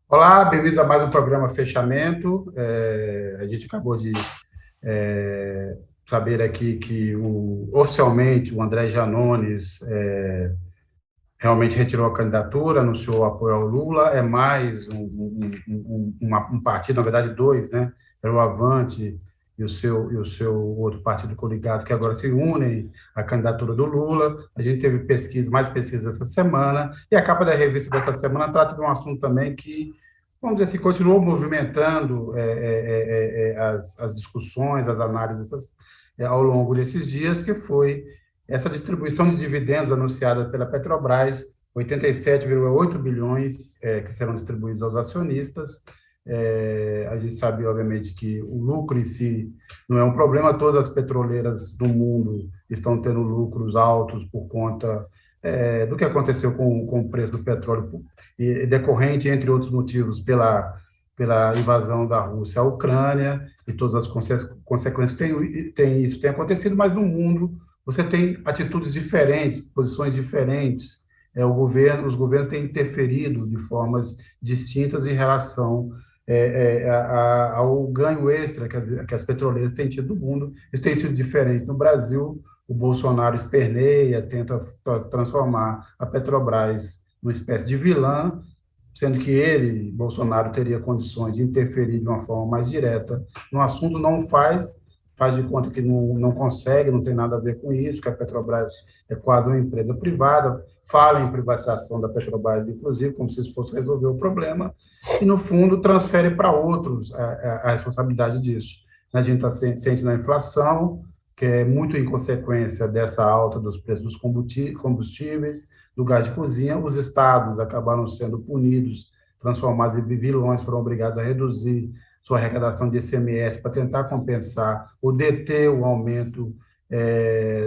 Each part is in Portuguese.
Olá, bem-vindos a mais um programa Fechamento. A gente acabou de saber aqui que oficialmente o André Janones realmente retirou a candidatura, anunciou o apoio ao Lula. É mais um partido, na verdade dois, né? Era o Avante e o seu outro partido coligado, que agora se unem à candidatura do Lula. A gente teve mais pesquisas essa semana, e a capa da revista dessa semana trata de um assunto também que, vamos dizer assim, continuou movimentando as discussões, as análises ao longo desses dias, que foi essa distribuição de dividendos anunciada pela Petrobras, 87,8 bilhões que serão distribuídos aos acionistas. A gente sabe, obviamente, que o lucro em si não é um problema. Todas as petroleiras do mundo estão tendo lucros altos por conta do que aconteceu com o preço do petróleo, e decorrente, entre outros motivos, pela invasão da Rússia à Ucrânia e todas as consequências que isso tem acontecido. Mas no mundo você tem atitudes diferentes, posições diferentes. Os governos têm interferido de formas distintas em relação ao ganho extra que as petroleiras têm tido no mundo. Isso tem sido diferente. No Brasil, o Bolsonaro esperneia, tenta transformar a Petrobras numa espécie de vilã, sendo que ele, Bolsonaro, teria condições de interferir de uma forma mais direta no assunto. Não faz de conta que não consegue, não tem nada a ver com isso, que a Petrobras é quase uma empresa privada, fala em privatização da Petrobras, inclusive, como se isso fosse resolver o problema, e, no fundo, transfere para outros a responsabilidade disso. A gente sente na inflação, que é muito em consequência dessa alta dos preços dos combustíveis, do gás de cozinha. Os estados acabaram sendo punidos, transformados em vilões, foram obrigados a reduzir sua arrecadação de ICMS para tentar compensar ou deter o aumento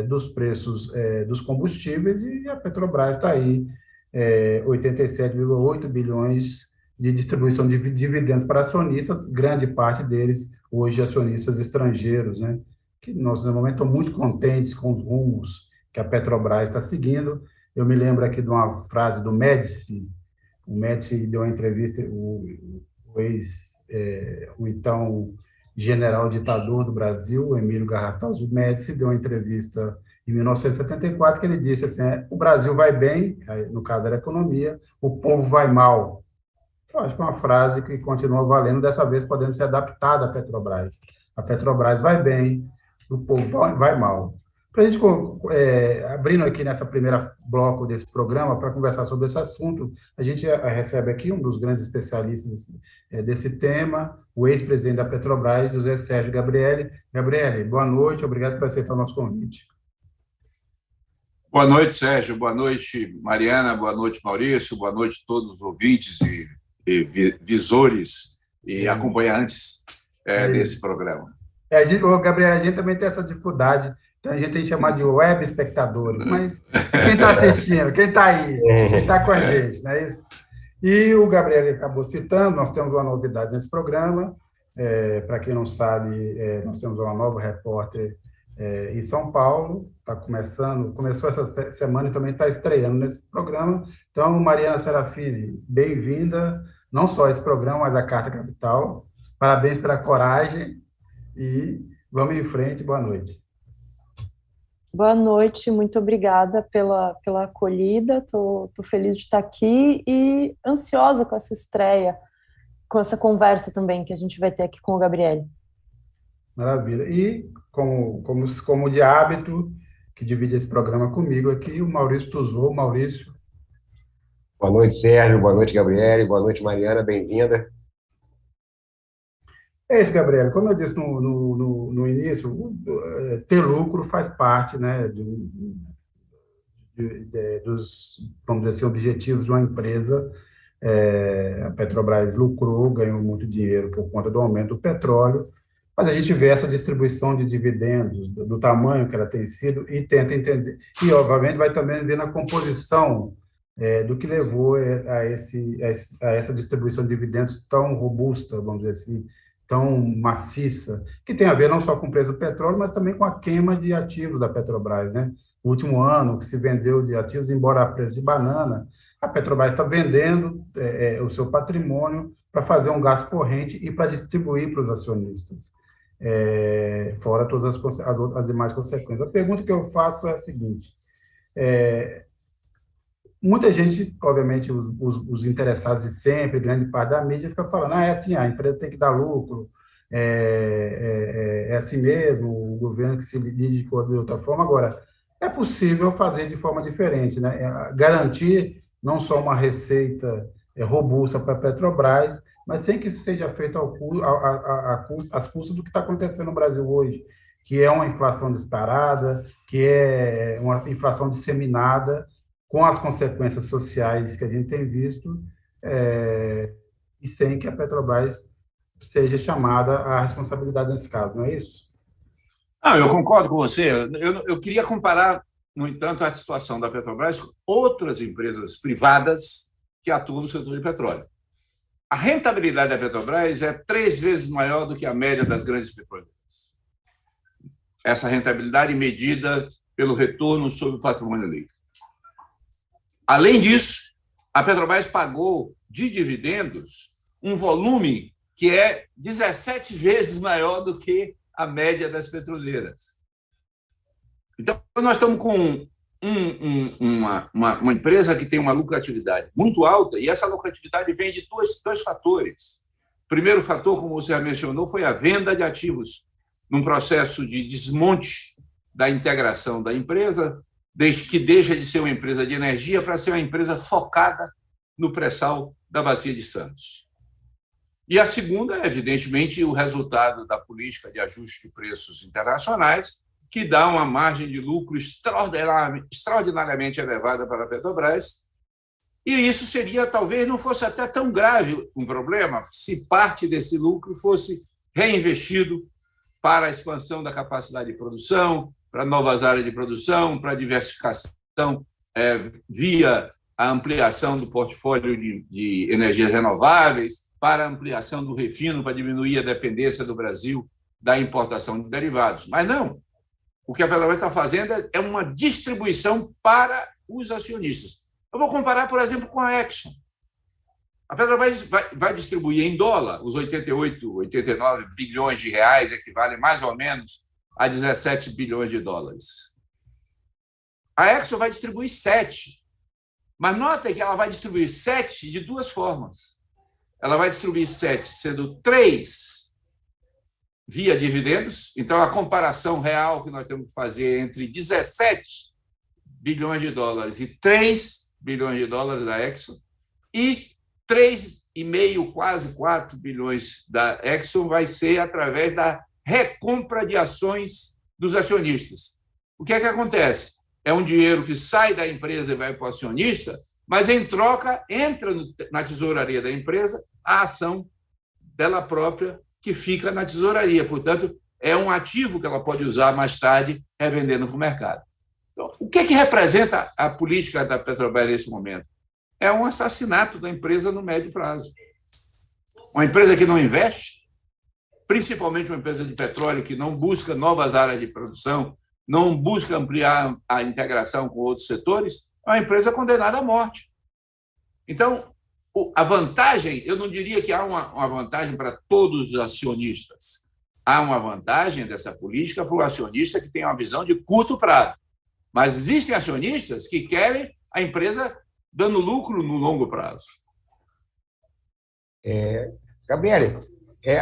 dos preços dos combustíveis, e a Petrobras está aí, 87,8 bilhões de distribuição de dividendos para acionistas, grande parte deles hoje acionistas estrangeiros, né? Que nós, no momento, estamos muito contentes com os rumos que a Petrobras está seguindo. Eu me lembro aqui de uma frase do Médici. O Médici deu uma entrevista, o então general ditador do Brasil, Emílio Garrastazu Médici, deu uma entrevista em 1974, que ele disse assim: o Brasil vai bem, no caso da economia, o povo vai mal. Eu acho que é uma frase que continua valendo, dessa vez podendo ser adaptada à Petrobras. A Petrobras vai bem, o povo vai mal. Para a gente, abrindo aqui nessa primeira bloco desse programa, para conversar sobre esse assunto, a gente recebe aqui um dos grandes especialistas desse tema, o ex-presidente da Petrobras, José Sérgio Gabrielli. Gabrielli, boa noite, obrigado por aceitar o nosso convite. Boa noite, Sérgio, boa noite, Mariana, boa noite, Maurício, boa noite a todos os ouvintes e visores e acompanhantes desse programa. Gabriel, a gente também tem essa dificuldade, então a gente tem que chamar de web espectadores, mas quem está assistindo, quem está aí, quem está com a gente, não é isso? E o Gabriel acabou citando, nós temos uma novidade nesse programa. Para quem não sabe, nós temos uma nova repórter em São Paulo, começou essa semana e também está estreando nesse programa. Então, Mariana Serafini, bem-vinda, não só a esse programa, mas a Carta Capital. Parabéns pela coragem e vamos em frente. Boa noite. Boa noite, muito obrigada pela acolhida. Estou feliz de estar aqui e ansiosa com essa estreia, com essa conversa também que a gente vai ter aqui com o Gabriel. Maravilha. E, como de hábito, que divide esse programa comigo aqui, o Maurício Tuzou. Maurício. Boa noite, Sérgio. Boa noite, Gabriel. Boa noite, Mariana. Bem-vinda. É isso, Gabriel. Como eu disse no início, ter lucro faz parte, né, dos, vamos dizer assim, objetivos de uma empresa. A Petrobras lucrou, ganhou muito dinheiro por conta do aumento do petróleo, mas a gente vê essa distribuição de dividendos, do tamanho que ela tem sido, e tenta entender. E, obviamente, vai também ver na composição do que levou a essa distribuição de dividendos tão robusta, vamos dizer assim, tão maciça, que tem a ver não só com o preço do petróleo, mas também com a queima de ativos da Petrobras, né? o último ano, que se vendeu de ativos, embora a preço de banana, a Petrobras está vendendo o seu patrimônio para fazer um gasto corrente e para distribuir para os acionistas, fora todas as demais consequências. A pergunta que eu faço é a seguinte: muita gente, obviamente, os interessados de sempre, grande parte da mídia, fica falando, é assim, a empresa tem que dar lucro, é assim mesmo, o governo que se lide de outra forma. Agora, é possível fazer de forma diferente, né? Garantir não só uma receita robusta para a Petrobras, mas sem que isso seja feito às custas do que está acontecendo no Brasil hoje, que é uma inflação disparada, que é uma inflação disseminada, com as consequências sociais que a gente tem visto, e sem que a Petrobras seja chamada à responsabilidade nesse caso, não é isso? Não, eu concordo com você. Eu queria comparar, no entanto, a situação da Petrobras com outras empresas privadas que atuam no setor de petróleo. A rentabilidade da Petrobras é 3 vezes maior do que a média das grandes petroleiras. Essa rentabilidade medida pelo retorno sobre o patrimônio líquido. Além disso, a Petrobras pagou de dividendos um volume que é 17 vezes maior do que a média das petroleiras. Então, nós estamos com uma empresa que tem uma lucratividade muito alta, e essa lucratividade vem de dois fatores. O primeiro fator, como você já mencionou, foi a venda de ativos, num processo de desmonte da integração da empresa, que deixa de ser uma empresa de energia para ser uma empresa focada no pré-sal da Bacia de Santos. E a segunda é, evidentemente, o resultado da política de ajuste de preços internacionais, que dá uma margem de lucro extraordinariamente elevada para a Petrobras. E isso seria, talvez, não fosse até tão grave um problema se parte desse lucro fosse reinvestido para a expansão da capacidade de produção, para novas áreas de produção, para a diversificação via a ampliação do portfólio de energias renováveis, para a ampliação do refino, para diminuir a dependência do Brasil da importação de derivados. Mas não. O que a Petrobras está fazendo é uma distribuição para os acionistas. Eu vou comparar, por exemplo, com a Exxon. A Petrobras vai distribuir em dólar os 88, 89 bilhões de reais, equivalem mais ou menos a 17 bilhões de dólares. A Exxon vai distribuir 7. Mas nota que ela vai distribuir 7 de duas formas. Ela vai distribuir 7, sendo 3 via dividendos. Então, a comparação real que nós temos que fazer entre 17 bilhões de dólares e 3 bilhões de dólares da Exxon, e 3,5, quase 4 bilhões da Exxon vai ser através da recompra de ações dos acionistas. O que é que acontece? É um dinheiro que sai da empresa e vai para o acionista, mas, em troca, entra na tesouraria da empresa a ação dela própria que fica na tesouraria. Portanto, é um ativo que ela pode usar mais tarde, revendendo para o mercado. Então, o que representa a política da Petrobras nesse momento? É um assassinato da empresa no médio prazo. Uma empresa que não investe, principalmente uma empresa de petróleo que não busca novas áreas de produção, não busca ampliar a integração com outros setores, é uma empresa condenada à morte. Então, a vantagem, eu não diria que há uma vantagem para todos os acionistas. Há uma vantagem dessa política para o acionista que tem uma visão de curto prazo. Mas existem acionistas que querem a empresa dando lucro no longo prazo. Gabriele,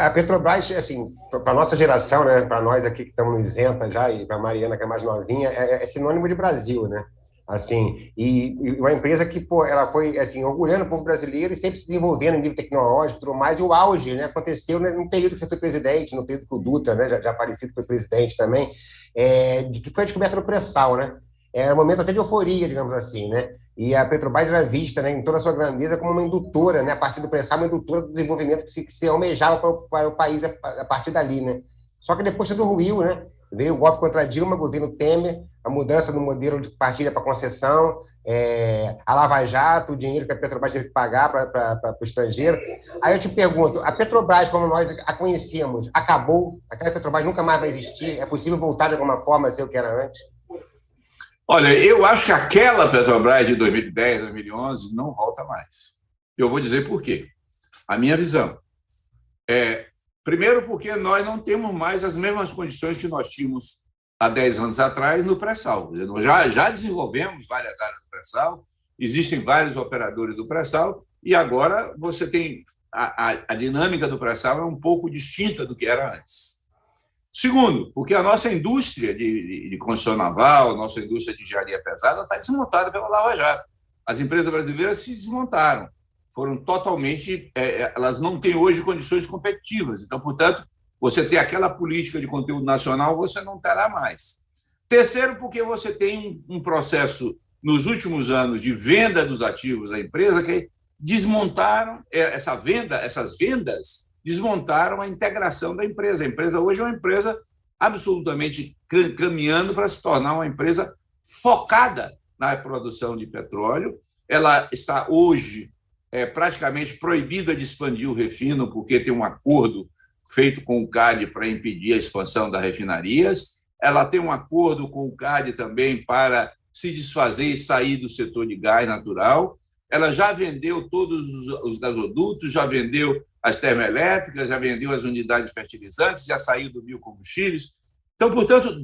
a Petrobras, assim, para a nossa geração, né, para nós aqui que estamos isenta já, e para a Mariana, que é mais novinha, é sinônimo de Brasil, né? Assim, e uma empresa que, pô, ela foi, assim, orgulhando o povo brasileiro e sempre se desenvolvendo em nível tecnológico e tudo mais, e o auge, né, aconteceu no período que você foi presidente, no período que o Dutra, né, já falecido, foi presidente também, que foi a descoberta do pré-sal, né? Era um momento até de euforia, digamos assim, né? E a Petrobras era vista, né, em toda a sua grandeza como uma indutora, né, a partir do pré-sal, uma indutora do desenvolvimento que se almejava para o país a partir dali, né? Só que depois tudo ruiu, né? Veio o golpe contra a Dilma, governo Temer, a mudança no modelo de partilha para concessão, a Lava Jato, o dinheiro que a Petrobras teve que pagar para o estrangeiro. Aí eu te pergunto, a Petrobras, como nós a conhecíamos, acabou? Aquela Petrobras nunca mais vai existir? É possível voltar de alguma forma a ser o que era antes? Olha, eu acho que aquela Petrobras de 2010, 2011 não volta mais. Eu vou dizer por quê. A minha visão é, primeiro, porque nós não temos mais as mesmas condições que nós tínhamos há 10 anos atrás no pré-sal. Nós já desenvolvemos várias áreas do pré-sal, existem vários operadores do pré-sal, e agora você tem a dinâmica do pré-sal é um pouco distinta do que era antes. Segundo, porque a nossa indústria de construção naval, nossa indústria de engenharia pesada está desmontada pela Lava Jato. As empresas brasileiras se desmontaram, foram totalmente, elas não têm hoje condições competitivas. Então, portanto, você tem aquela política de conteúdo nacional, você não terá mais. Terceiro, porque você tem um processo nos últimos anos de venda dos ativos da empresa que desmontaram essas vendas desmontaram a integração da empresa. A empresa hoje é uma empresa absolutamente caminhando para se tornar uma empresa focada na produção de petróleo. Ela está hoje praticamente proibida de expandir o refino, porque tem um acordo feito com o CAD para impedir a expansão das refinarias. Ela tem um acordo com o CAD também para se desfazer e sair do setor de gás natural. Ela já vendeu todos os gasodutos, já vendeu as termoelétricas, já vendeu as unidades fertilizantes, já saiu do biocombustíveis. Então, portanto,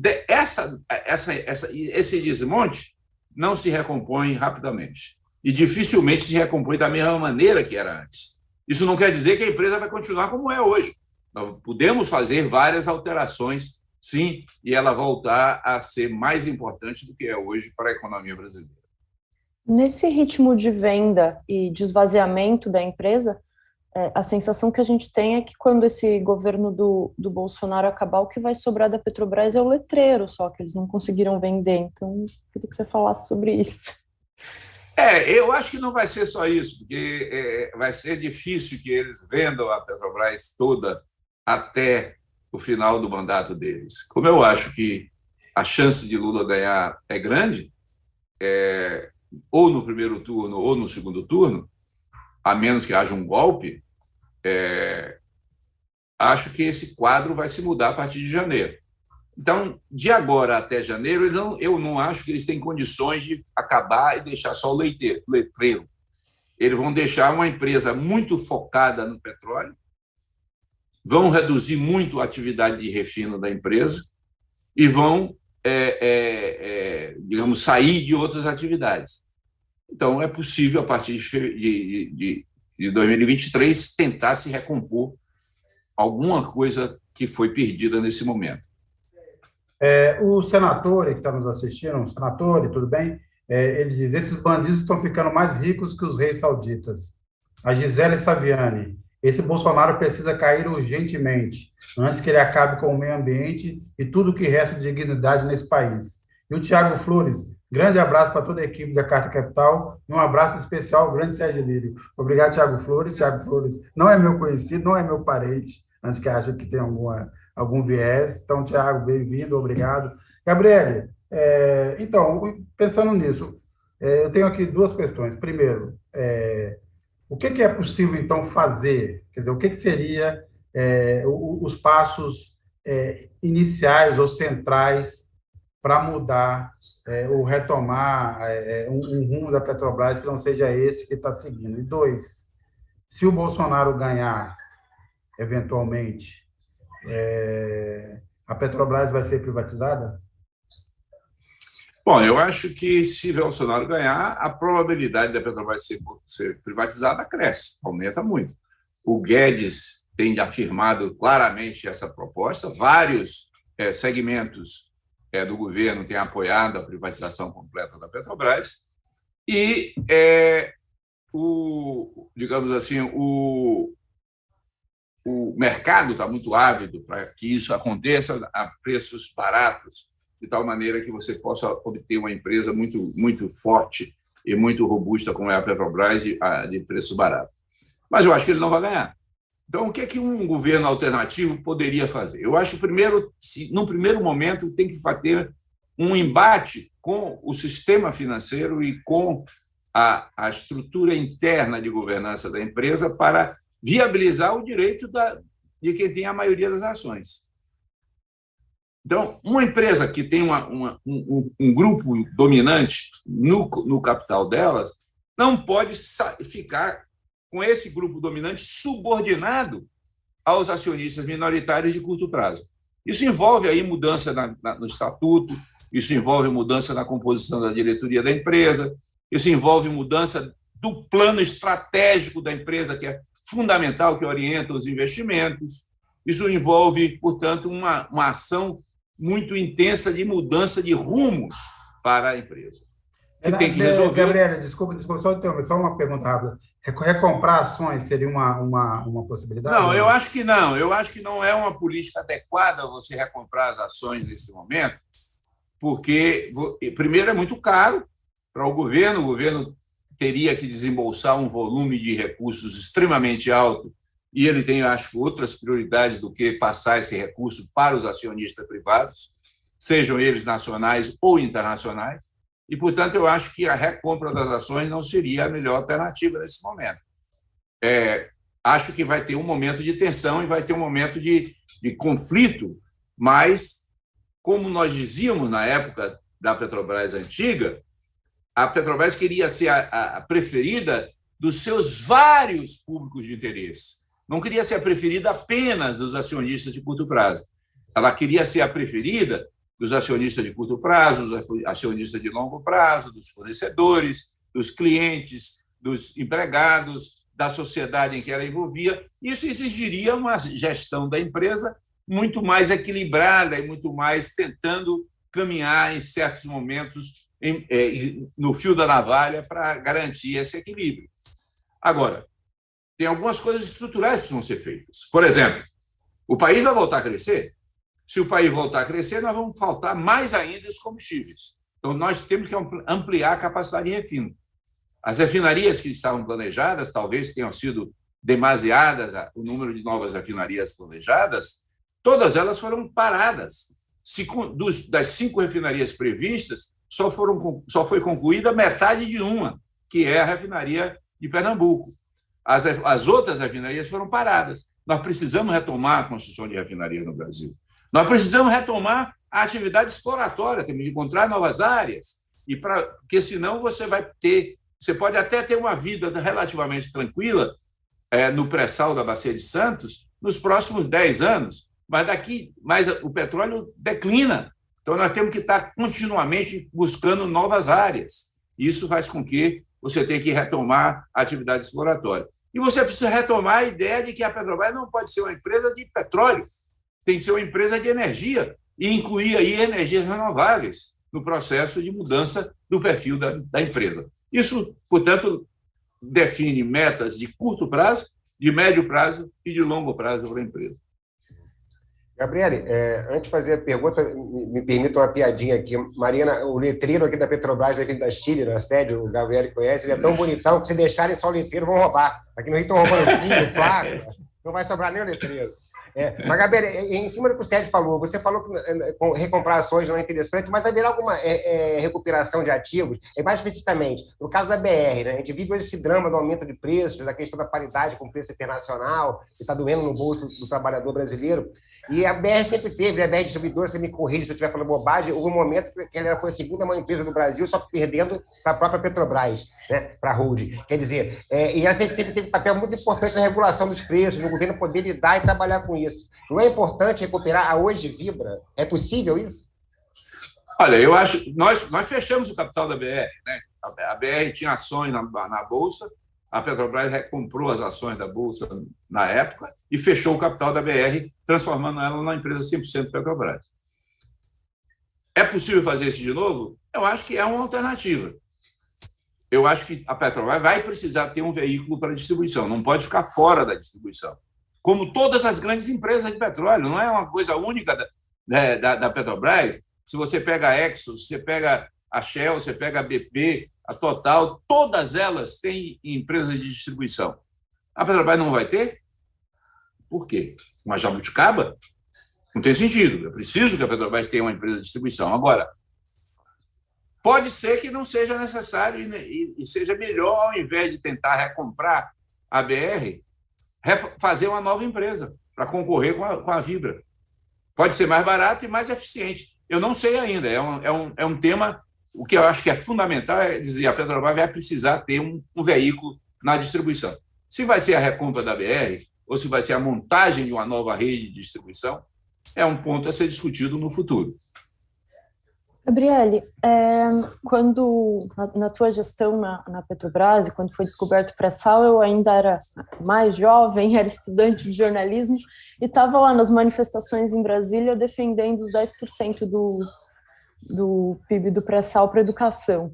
esse desmonte não se recompõe rapidamente. E dificilmente se recompõe da mesma maneira que era antes. Isso não quer dizer que a empresa vai continuar como é hoje. Nós podemos fazer várias alterações, sim, e ela voltar a ser mais importante do que é hoje para a economia brasileira. Nesse ritmo de venda e de esvaziamento da empresa, a sensação que a gente tem é que quando esse governo do Bolsonaro acabar, o que vai sobrar da Petrobras é o letreiro só, que eles não conseguiram vender. Então, queria que você falasse sobre isso. Eu acho que não vai ser só isso, porque vai ser difícil que eles vendam a Petrobras toda até o final do mandato deles. Como eu acho que a chance de Lula ganhar é grande, ou no primeiro turno ou no segundo turno, a menos que haja um golpe, acho que esse quadro vai se mudar a partir de janeiro. Então, de agora até janeiro, eu não acho que eles têm condições de acabar e deixar só o letreiro. Eles vão deixar uma empresa muito focada no petróleo, vão reduzir muito a atividade de refino da empresa e vão, digamos, sair de outras atividades. Então, é possível, a partir de 2023, tentar se recompor alguma coisa que foi perdida nesse momento. O Senatore, que está nos assistindo, Senatore, tudo bem? Ele diz, esses bandidos estão ficando mais ricos que os reis sauditas. A Gisele Saviani, esse Bolsonaro precisa cair urgentemente, antes que ele acabe com o meio ambiente e tudo o que resta de dignidade nesse país. E o Tiago Flores, grande abraço para toda a equipe da Carta Capital e um abraço especial ao grande Sérgio Lírio. Obrigado, Tiago Flores. Tiago Flores não é meu conhecido, não é meu parente, antes que ache que tem algum viés. Então, Tiago, bem-vindo, obrigado. Gabriele, então, pensando nisso, eu tenho aqui duas questões. Primeiro, o que é possível, então, fazer? Quer dizer, o que seria os passos iniciais ou centrais para mudar ou retomar um rumo da Petrobras que não seja esse que está seguindo? E dois, se o Bolsonaro ganhar, eventualmente, a Petrobras vai ser privatizada? Bom, eu acho que se o Bolsonaro ganhar, a probabilidade da Petrobras ser privatizada cresce, aumenta muito. O Guedes tem afirmado claramente essa proposta, vários segmentos do governo têm apoiado a privatização completa da Petrobras e, digamos assim, o mercado está muito ávido para que isso aconteça a preços baratos, de tal maneira que você possa obter uma empresa muito, muito forte e muito robusta como é a Petrobras de preço barato. Mas eu acho que ele não vai ganhar. Então, o que é que um governo alternativo poderia fazer? Eu acho, primeiro, no primeiro momento, tem que ter um embate com o sistema financeiro e com a estrutura interna de governança da empresa para viabilizar o direito de quem tem a maioria das ações. Então, uma empresa que tem um grupo dominante no capital delas não pode ficar com esse grupo dominante subordinado aos acionistas minoritários de curto prazo. Isso envolve aí mudança no estatuto, isso envolve mudança na composição da diretoria da empresa, isso envolve mudança do plano estratégico da empresa, que é fundamental, que orienta os investimentos. Isso envolve, portanto, uma ação muito intensa de mudança de rumos para a empresa. Que tem que resolver... Gabriela, desculpa, só uma pergunta rápida. Recomprar ações seria uma possibilidade? Não, eu acho que não. Eu acho que não é uma política adequada você recomprar as ações nesse momento, porque, primeiro, é muito caro para o governo teria que desembolsar um volume de recursos extremamente alto, e ele tem, acho, outras prioridades do que passar esse recurso para os acionistas privados, sejam eles nacionais ou internacionais, e, portanto, eu acho que a recompra das ações não seria a melhor alternativa nesse momento. Acho que vai ter um momento de tensão e vai ter um momento de conflito, mas, como nós dizíamos na época da Petrobras antiga, a Petrobras queria ser a preferida dos seus vários públicos de interesse. Não queria ser a preferida apenas dos acionistas de curto prazo. Ela queria ser a preferida dos acionistas de curto prazo, dos acionistas de longo prazo, dos fornecedores, dos clientes, dos empregados, da sociedade em que ela envolvia. Isso exigiria uma gestão da empresa muito mais equilibrada e muito mais tentando caminhar em certos momentos no fio da navalha para garantir esse equilíbrio. Agora, tem algumas coisas estruturais que precisam ser feitas. Por exemplo, o país vai voltar a crescer? Se o país voltar a crescer, nós vamos faltar mais ainda os combustíveis. Então, nós temos que ampliar a capacidade de refino. As refinarias que estavam planejadas, talvez tenham sido demasiadas, o número de novas refinarias planejadas, todas elas foram paradas. Das 5 refinarias previstas, só foi concluída metade de uma, que é a refinaria de Pernambuco. As outras refinarias foram paradas. Nós precisamos retomar a construção de refinarias no Brasil. Nós precisamos retomar a atividade exploratória, temos de encontrar novas áreas, porque senão você pode até ter uma vida relativamente tranquila no pré-sal da Bacia de Santos nos próximos 10 anos, mas o petróleo declina. Então, nós temos que estar continuamente buscando novas áreas. Isso faz com que você tenha que retomar a atividade exploratória. E você precisa retomar a ideia de que a Petrobras não pode ser uma empresa de petróleo, tem que ser uma empresa de energia e incluir aí energias renováveis no processo de mudança do perfil da empresa. Isso, portanto, define metas de curto prazo, de médio prazo e de longo prazo para a empresa. Gabriele, antes de fazer a pergunta, me permita uma piadinha aqui. Mariana, o letreiro aqui da Petrobras, aqui da Chile, na sede, o Gabriele conhece, ele é tão bonitão que se deixarem só o letreiro, vão roubar. Aqui no Rio estão roubando vinho, claro, não vai sobrar nem o letreiro. Mas, Gabriele, em cima do que o Sérgio falou, você falou que recomprar ações não é interessante, mas haverá alguma recuperação de ativos? Mais especificamente, no caso da BR, né? A gente vive hoje esse drama do aumento de preços, da questão da paridade com o preço internacional, que está doendo no bolso do trabalhador brasileiro. E a BR sempre teve, a BR Distribuidora, você me corrige se eu estiver falando bobagem, houve um momento que ela foi a segunda maior empresa do Brasil, só perdendo para a própria Petrobras, né, para a holding. Quer dizer, e ela sempre teve um papel muito importante na regulação dos preços, no governo poder lidar e trabalhar com isso. Não é importante recuperar a hoje Vibra? É possível isso? Olha, eu acho... Nós fechamos o capital da BR, né? A BR tinha ações na Bolsa, a Petrobras recomprou as ações da Bolsa na época e fechou o capital da BR, transformando ela numa empresa 100% Petrobras. É possível fazer isso de novo? Eu acho que é uma alternativa. Eu acho que a Petrobras vai precisar ter um veículo para distribuição, não pode ficar fora da distribuição. Como todas as grandes empresas de petróleo, não é uma coisa única da Petrobras. Se você pega a Exxon, se você pega a Shell, você pega a BP, a Total, todas elas têm empresas de distribuição. A Petrobras não vai ter? Por quê? Uma jabuticaba? Não tem sentido. É preciso que a Petrobras tenha uma empresa de distribuição. Agora, pode ser que não seja necessário e seja melhor, ao invés de tentar recomprar a BR, fazer uma nova empresa para concorrer com a Vibra. Pode ser mais barato e mais eficiente. Eu não sei ainda. É um tema. O que eu acho que é fundamental é dizer a Petrobras vai precisar ter um veículo na distribuição. Se vai ser a recompra da BR ou se vai ser a montagem de uma nova rede de distribuição, é um ponto a ser discutido no futuro. Gabriele, quando na tua gestão na Petrobras, e quando foi descoberto o pré-sal, eu ainda era mais jovem, era estudante de jornalismo, e estava lá nas manifestações em Brasília defendendo os 10% do PIB do pré-sal para a educação.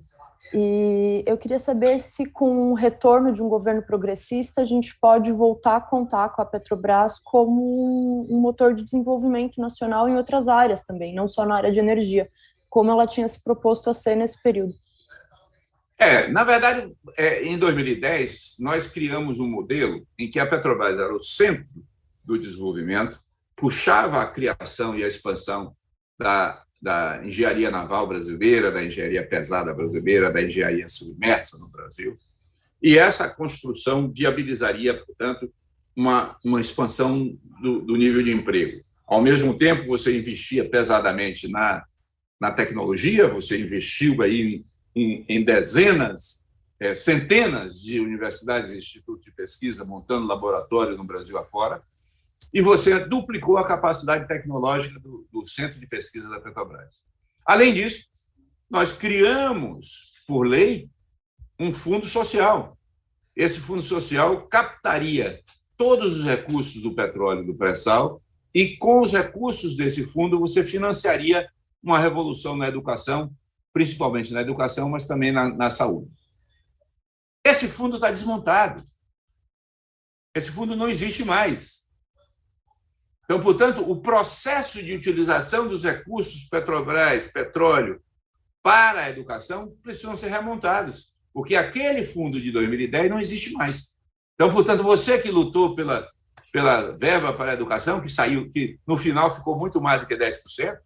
E eu queria saber se, com o retorno de um governo progressista, a gente pode voltar a contar com a Petrobras como um motor de desenvolvimento nacional em outras áreas também, não só na área de energia, como ela tinha se proposto a ser nesse período. Na verdade, em 2010, nós criamos um modelo em que a Petrobras era o centro do desenvolvimento, puxava a criação e a expansão da engenharia naval brasileira, da engenharia pesada brasileira, da engenharia submersa no Brasil. E essa construção viabilizaria, portanto, uma expansão do nível de emprego. Ao mesmo tempo, você investia pesadamente na tecnologia, você investiu aí em dezenas, centenas de universidades e institutos de pesquisa montando laboratórios no Brasil afora, e você duplicou a capacidade tecnológica do Centro de Pesquisa da Petrobras. Além disso, nós criamos, por lei, um fundo social. Esse fundo social captaria todos os recursos do petróleo e do pré-sal e, com os recursos desse fundo, você financiaria uma revolução na educação, principalmente na educação, mas também na saúde. Esse fundo está desmontado. Esse fundo não existe mais. Então, portanto, o processo de utilização dos recursos Petrobras, petróleo, para a educação precisam ser remontados, porque aquele fundo de 2010 não existe mais. Então, portanto, você que lutou pela verba para a educação, que no final ficou muito mais do que 10%,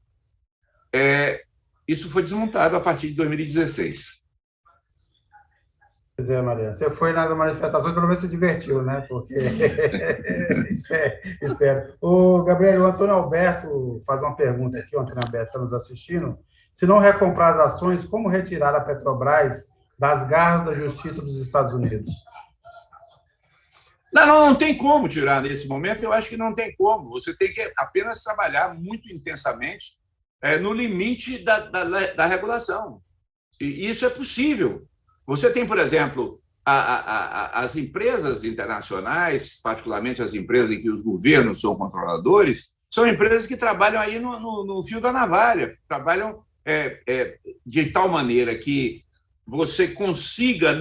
isso foi desmontado a partir de 2016. Pois é, Maria. Você foi nas manifestações, pelo menos se divertiu, né? Porque espero. O Gabriel, o Antônio Alberto faz uma pergunta aqui, o Antônio Alberto está nos assistindo. Se não recomprar as ações, como retirar a Petrobras das garras da Justiça dos Estados Unidos? Não tem como tirar nesse momento, eu acho que não tem como. Você tem que apenas trabalhar muito intensamente no limite da regulação. E isso é possível. Você tem, por exemplo, as empresas internacionais, particularmente as empresas em que os governos são controladores, são empresas que trabalham aí no fio da navalha, trabalham de tal maneira que você consiga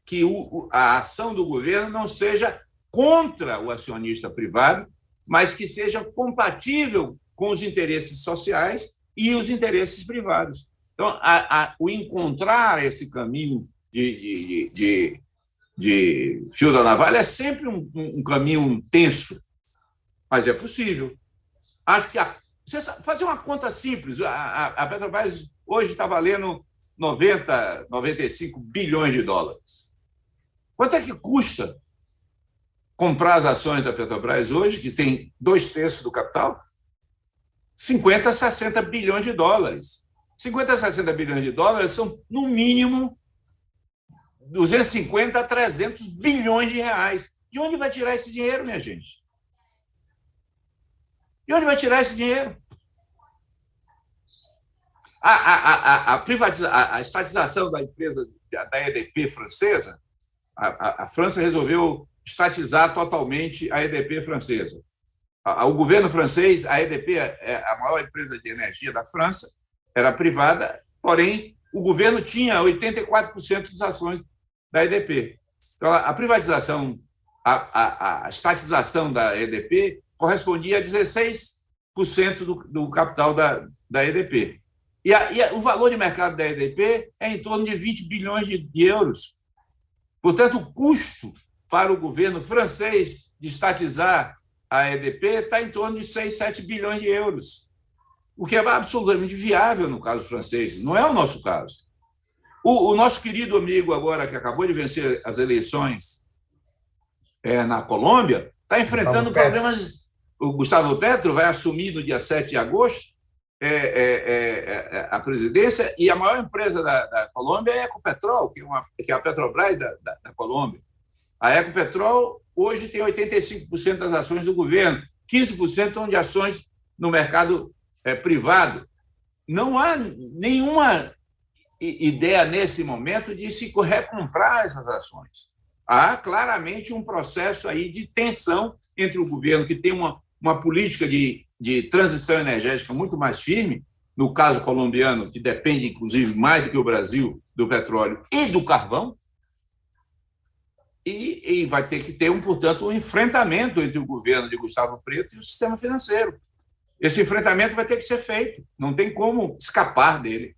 que a ação do governo não seja contra o acionista privado, mas que seja compatível com os interesses sociais e os interesses privados. Então, o encontrar esse caminho de fio da navalha é sempre um caminho tenso, mas é possível. Acho que fazer uma conta simples, a Petrobras hoje está valendo 95 bilhões de dólares. Quanto é que custa comprar as ações da Petrobras hoje, que tem 2/3 do capital? 50, 60 bilhões de dólares. 50, 60 bilhões de dólares são, no mínimo, 250 a 300 bilhões de reais. De onde vai tirar esse dinheiro, minha gente? De onde vai tirar esse dinheiro? A estatização da empresa, da EDP francesa, a França resolveu estatizar totalmente a EDP francesa. O governo francês, a EDP é a maior empresa de energia da França, era privada, porém, o governo tinha 84% das ações da EDP. Então, a privatização, a estatização da EDP correspondia a 16% do capital da EDP. E o valor de mercado da EDP é em torno de 20 bilhões de euros. Portanto, o custo para o governo francês de estatizar a EDP está em torno de 6, 7 bilhões de euros, o que é absolutamente viável no caso francês, não é o nosso caso. O nosso querido amigo agora, que acabou de vencer as eleições na Colômbia, está enfrentando problemas o Gustavo Petro vai assumir no dia 7 de agosto a presidência, e a maior empresa da Colômbia é a Ecopetrol, que é a Petrobras da Colômbia. A Ecopetrol hoje tem 85% das ações do governo, 15% são de ações no mercado privado. Não há nenhuma ideia nesse momento de se recomprar essas ações. Há claramente um processo aí de tensão entre o governo, que tem uma política de transição energética muito mais firme, no caso colombiano, que depende, inclusive, mais do que o Brasil, do petróleo e do carvão, e vai ter que ter, portanto, um enfrentamento entre o governo de Gustavo Petro e o sistema financeiro. Esse enfrentamento vai ter que ser feito, não tem como escapar dele.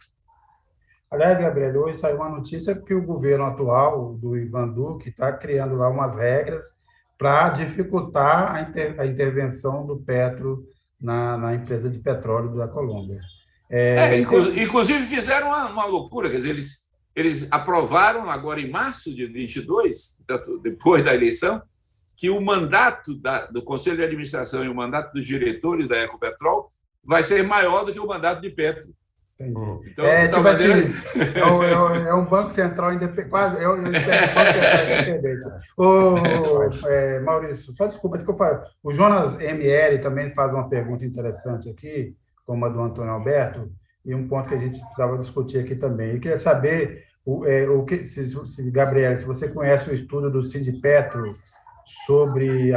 Aliás, Gabriel, hoje saiu uma notícia que o governo atual, do Ivan Duque, está criando lá umas regras para dificultar a intervenção do Petro na empresa de petróleo da Colômbia. Inclusive fizeram uma loucura, quer dizer, eles aprovaram agora em março de 22, portanto, depois da eleição, que o mandato do Conselho de Administração e o mandato dos diretores da Ecopetrol vai ser maior do que o mandato de Petro. Então, é um banco central independente, quase é um banco central independente. Maurício, só desculpa que eu falo. O Jonas ML também faz uma pergunta interessante aqui, como a do Antônio Alberto, e um ponto que a gente precisava discutir aqui também. Eu queria saber, Gabriela, se você conhece o estudo do Sindipetro sobre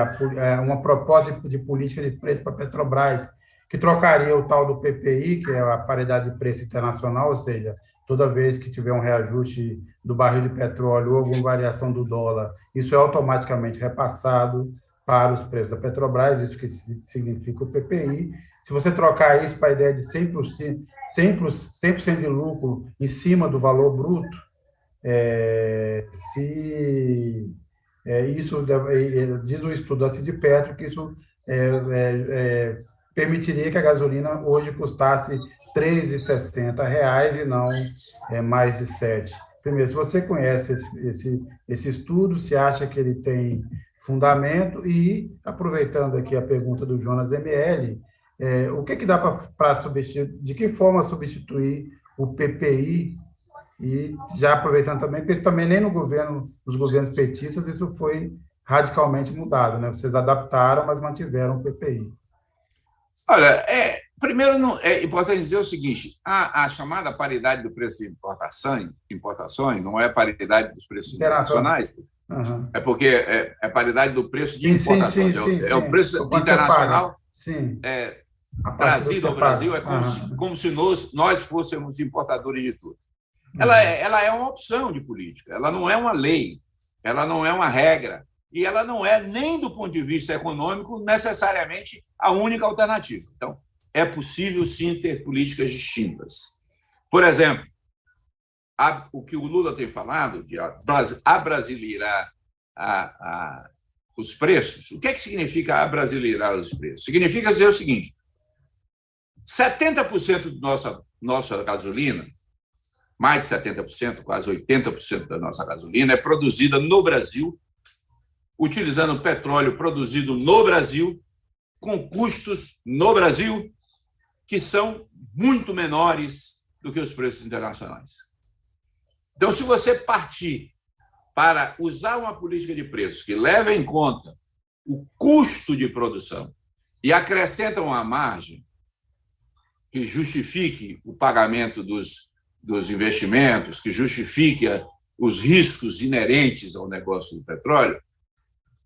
uma proposta de política de preço para a Petrobras, que trocaria o tal do PPI, que é a paridade de preço internacional, ou seja, toda vez que tiver um reajuste do barril de petróleo ou alguma variação do dólar, isso é automaticamente repassado para os preços da Petrobras, isso que significa o PPI. Se você trocar isso para a ideia de 100% de lucro em cima do valor bruto, isso diz o estudo da Sindipetro que isso permitiria que a gasolina hoje custasse R$ 3,60 e não mais de 7. Primeiro, se você conhece esse estudo, se acha que ele tem fundamento, e, aproveitando aqui a pergunta do Jonas ML, o que dá para substituir, de que forma substituir o PPI, e já aproveitando também, porque isso também nem nos governos petistas isso foi radicalmente mudado, né? Vocês adaptaram, mas mantiveram o PPI. Olha, primeiro é importante dizer o seguinte: a chamada paridade do preço de importações não é paridade dos preços internacionais, é porque é paridade do preço de importações. É o preço internacional trazido ao Brasil, é como se nós fôssemos importadores de tudo. Ela é uma opção de política, ela não é uma lei, ela não é uma regra, e ela não é, nem do ponto de vista econômico, necessariamente a única alternativa. Então, é possível, sim, ter políticas distintas. Por exemplo, o que o Lula tem falado de abrasileirar os preços. O que é que significa abrasileirar os preços? Significa dizer o seguinte: 70% da nossa gasolina, mais de 70%, quase 80% da nossa gasolina, é produzida no Brasil, utilizando petróleo produzido no Brasil, com custos no Brasil que são muito menores do que os preços internacionais. Então, se você partir para usar uma política de preços que leva em conta o custo de produção e acrescenta uma margem que justifique o pagamento dos investimentos, que justifique os riscos inerentes ao negócio do petróleo,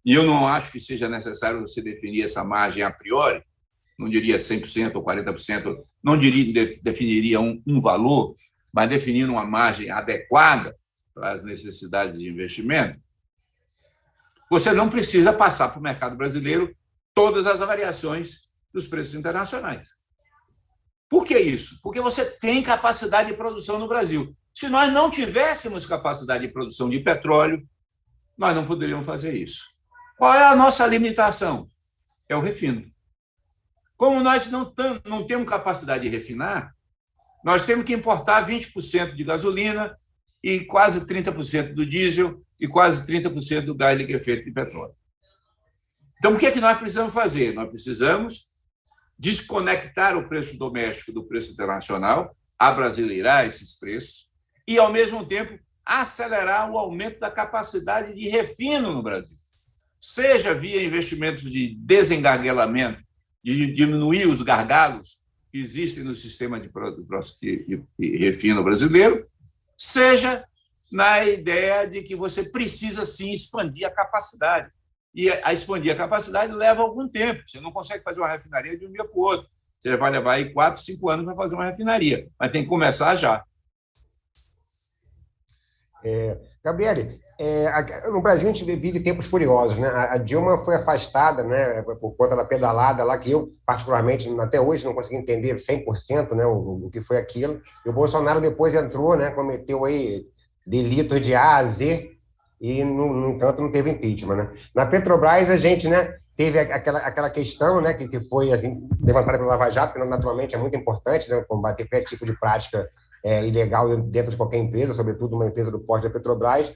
e eu não acho que seja necessário você definir essa margem a priori, não diria 100% ou 40%, não definiria um valor, mas definindo uma margem adequada para as necessidades de investimento, você não precisa passar para o mercado brasileiro todas as variações dos preços internacionais. Por que isso? Porque você tem capacidade de produção no Brasil. Se nós não tivéssemos capacidade de produção de petróleo, nós não poderíamos fazer isso. Qual é a nossa limitação? É o refino. Como nós não temos capacidade de refinar, nós temos que importar 20% de gasolina e quase 30% do diesel e quase 30% do gás liquefeito de petróleo. Então, o que é que nós precisamos fazer? Nós precisamos desconectar o preço doméstico do preço internacional, abrasileirar esses preços e, ao mesmo tempo, acelerar o aumento da capacidade de refino no Brasil, seja via investimentos de desengarguelamento, de diminuir os gargalos que existem no sistema de refino brasileiro, seja na ideia de que você precisa, sim, expandir a capacidade. E a expandir a capacidade leva algum tempo. Você não consegue fazer uma refinaria de um dia para o outro. Você vai levar aí 4, 5 anos para fazer uma refinaria, mas tem que começar já. Gabriele, no Brasil a gente vive tempos curiosos, né? A Dilma foi afastada, né, por conta da pedalada lá, que eu, particularmente, até hoje não consegui entender 100%, né, o que foi aquilo. E o Bolsonaro depois entrou, né, cometeu aí delitos de A a Z, e, no entanto, não teve impeachment, né? Na Petrobras, a gente, né, teve aquela questão, né, que foi assim, levantada pelo Lava Jato, que naturalmente é muito importante, né, combater qualquer tipo de prática ilegal dentro de qualquer empresa, sobretudo uma empresa do porte da Petrobras.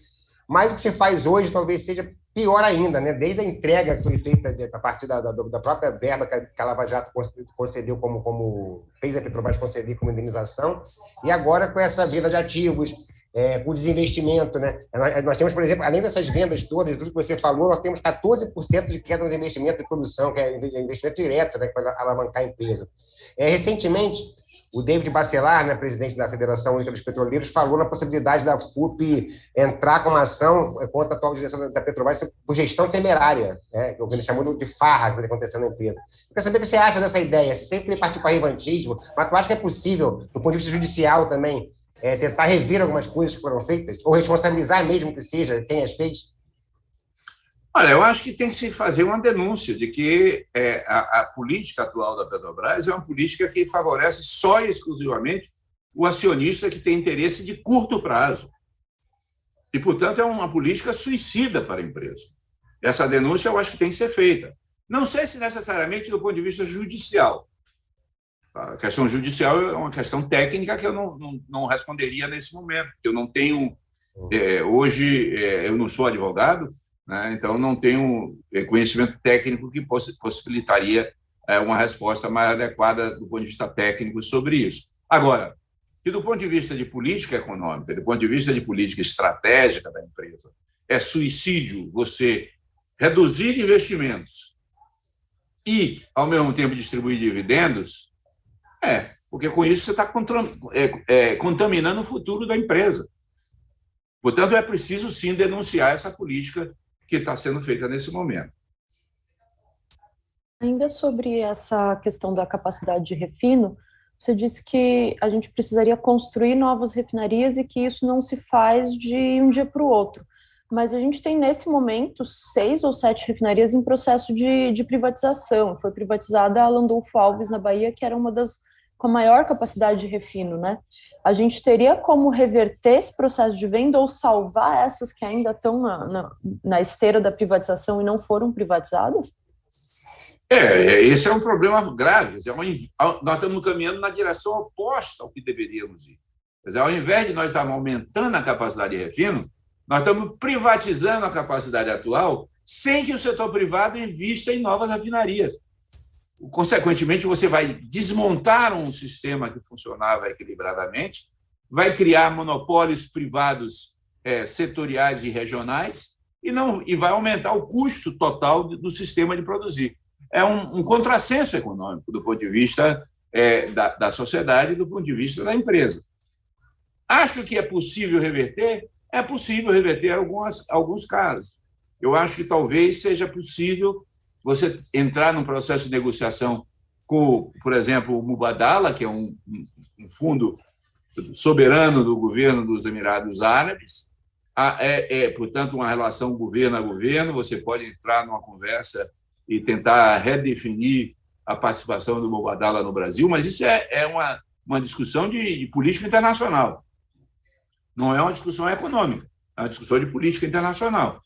Mas o que se faz hoje talvez seja pior ainda, né? Desde a entrega que foi feita a partir da própria verba que a Lava Jato concedeu fez a Petrobras conceder como indenização, e agora com essa venda de ativos, com desinvestimento, né? Nós temos, por exemplo, além dessas vendas todas, tudo que você falou, nós temos 14% de queda nos investimentos de produção, que é investimento direto, né, para alavancar a empresa. Recentemente, o David Bacelar, né, presidente da Federação Única dos Petroleiros, falou na possibilidade da FUP entrar com uma ação contra a atual direção da Petrobras por gestão temerária, né, que o governo chamou de farra que está acontecendo na empresa. Eu quero saber o que você acha dessa ideia. Você sempre queria partir para revantismo, mas tu acha que é possível, do ponto de vista judicial também, tentar rever algumas coisas que foram feitas, ou responsabilizar mesmo que seja quem as fez? Olha, eu acho que tem que se fazer uma denúncia de que a política atual da Petrobras é uma política que favorece só e exclusivamente o acionista que tem interesse de curto prazo. E, portanto, é uma política suicida para a empresa. Essa denúncia eu acho que tem que ser feita. Não sei se necessariamente do ponto de vista judicial. A questão judicial é uma questão técnica que eu não responderia nesse momento. Eu não tenho... hoje, eu não sou advogado, né? Então, não tenho conhecimento técnico que possibilitaria uma resposta mais adequada do ponto de vista técnico sobre isso. Agora, que do ponto de vista de política econômica, do ponto de vista de política estratégica da empresa, é suicídio você reduzir investimentos e, ao mesmo tempo, distribuir dividendos, porque com isso você está contaminando o futuro da empresa. Portanto, é preciso, sim, denunciar essa política que está sendo feita nesse momento. Ainda sobre essa questão da capacidade de refino, você disse que a gente precisaria construir novas refinarias e que isso não se faz de um dia para o outro. Mas a gente tem, nesse momento, 6 ou 7 refinarias em processo de privatização. Foi privatizada a Landulfo Alves, na Bahia, que era uma das com a maior capacidade de refino, né? A gente teria como reverter esse processo de venda ou salvar essas que ainda estão na esteira da privatização e não foram privatizadas? Esse é um problema grave. Nós estamos caminhando na direção oposta ao que deveríamos ir. Quer dizer, ao invés de nós estarmos aumentando a capacidade de refino, nós estamos privatizando a capacidade atual sem que o setor privado invista em novas refinarias. Consequentemente, você vai desmontar um sistema que funcionava equilibradamente, vai criar monopólios privados setoriais e regionais e vai aumentar o custo total do sistema de produzir. É um contrassenso econômico do ponto de vista da sociedade e do ponto de vista da empresa. Acho que é possível reverter? É possível reverter alguns casos. Eu acho que talvez seja possível você entrar num processo de negociação com, por exemplo, o Mubadala, que é um fundo soberano do governo dos Emirados Árabes, portanto, uma relação governo a governo, você pode entrar numa conversa e tentar redefinir a participação do Mubadala no Brasil, mas isso é uma discussão de política internacional. Não é uma discussão econômica, é uma discussão de política internacional.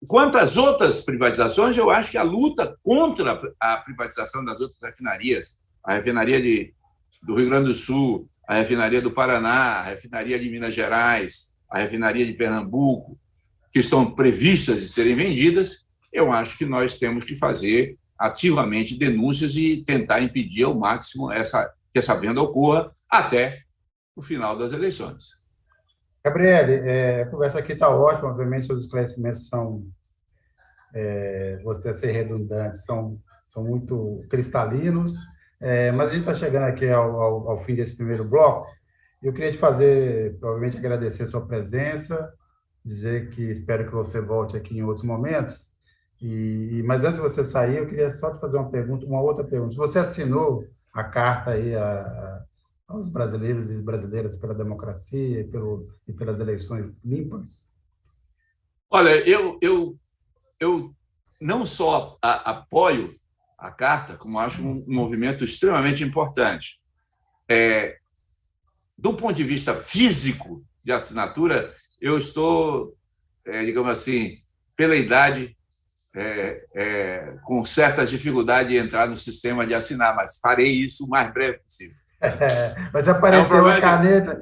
Quanto às outras privatizações, eu acho que a luta contra a privatização das outras refinarias, a refinaria do Rio Grande do Sul, a refinaria do Paraná, a refinaria de Minas Gerais, a refinaria de Pernambuco, que estão previstas de serem vendidas, eu acho que nós temos que fazer ativamente denúncias e tentar impedir ao máximo que essa venda ocorra até o final das eleições. Gabriele, a conversa aqui está ótima, obviamente seus esclarecimentos são, vou até ser redundante, são muito cristalinos, mas a gente está chegando aqui ao fim desse primeiro bloco. Eu queria te fazer, provavelmente, agradecer a sua presença, dizer que espero que você volte aqui em outros momentos. Mas antes de você sair, eu queria só te fazer uma outra pergunta. Se você assinou a carta aí aos brasileiros e brasileiras pela democracia e pelas eleições limpas? Olha, eu não só apoio a carta, como acho um movimento extremamente importante. Do ponto de vista físico de assinatura, eu estou, digamos assim, pela idade, com certas dificuldades de entrar no sistema de assinar, mas farei isso o mais breve possível. Mas se apareceu uma caneta,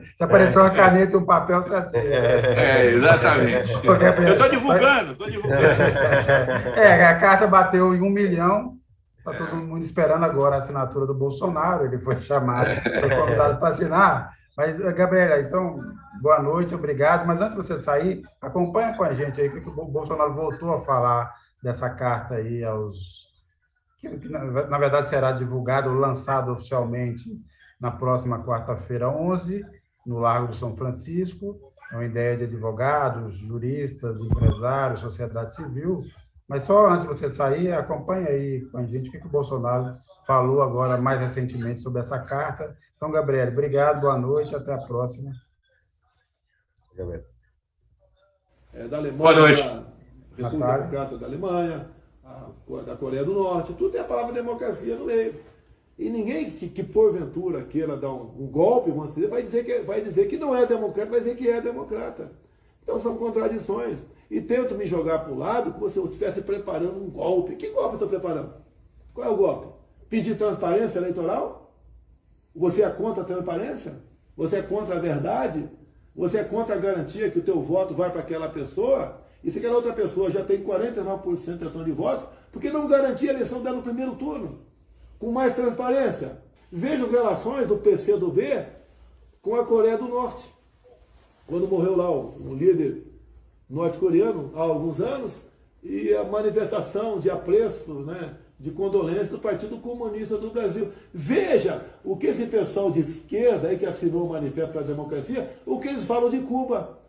uma caneta e um papel, você assina. Exatamente. Eu estou divulgando. A carta bateu em 1 milhão, está todo mundo esperando agora a assinatura do Bolsonaro, ele foi chamado, foi convidado para assinar. Mas, Gabriela, então, boa noite, obrigado. Mas antes de você sair, acompanha com a gente aí, que o Bolsonaro voltou a falar dessa carta aí que na verdade será divulgado, lançado oficialmente na próxima quarta-feira, 11, no Largo do São Francisco. É uma ideia de advogados, juristas, empresários, sociedade civil. Mas só antes de você sair, acompanha aí com a gente o que o Bolsonaro falou agora mais recentemente sobre essa carta. Então, Gabriel, obrigado, boa noite, até a próxima. Da Alemanha, boa noite. Da República Democrática da Alemanha, da Coreia do Norte, tudo tem a palavra democracia no meio. E ninguém que porventura queira dar um golpe, vamos dizer, vai dizer que não é democrata, vai dizer que é democrata. Então são contradições. E tento me jogar para o lado como se eu estivesse preparando um golpe. Que golpe eu estou preparando? Qual é o golpe? Pedir transparência eleitoral? Você é contra a transparência? Você é contra a verdade? Você é contra a garantia que o teu voto vai para aquela pessoa? E se aquela outra pessoa já tem 49% de intenção de votos, por que não garantir a eleição dela no primeiro turno? Com mais transparência. Vejam relações do PCdoB com a Coreia do Norte. Quando morreu lá o líder norte-coreano há alguns anos, e a manifestação de apreço, né, de condolência do Partido Comunista do Brasil. Veja o que esse pessoal de esquerda aí que assinou o Manifesto pela Democracia, o que eles falam de Cuba.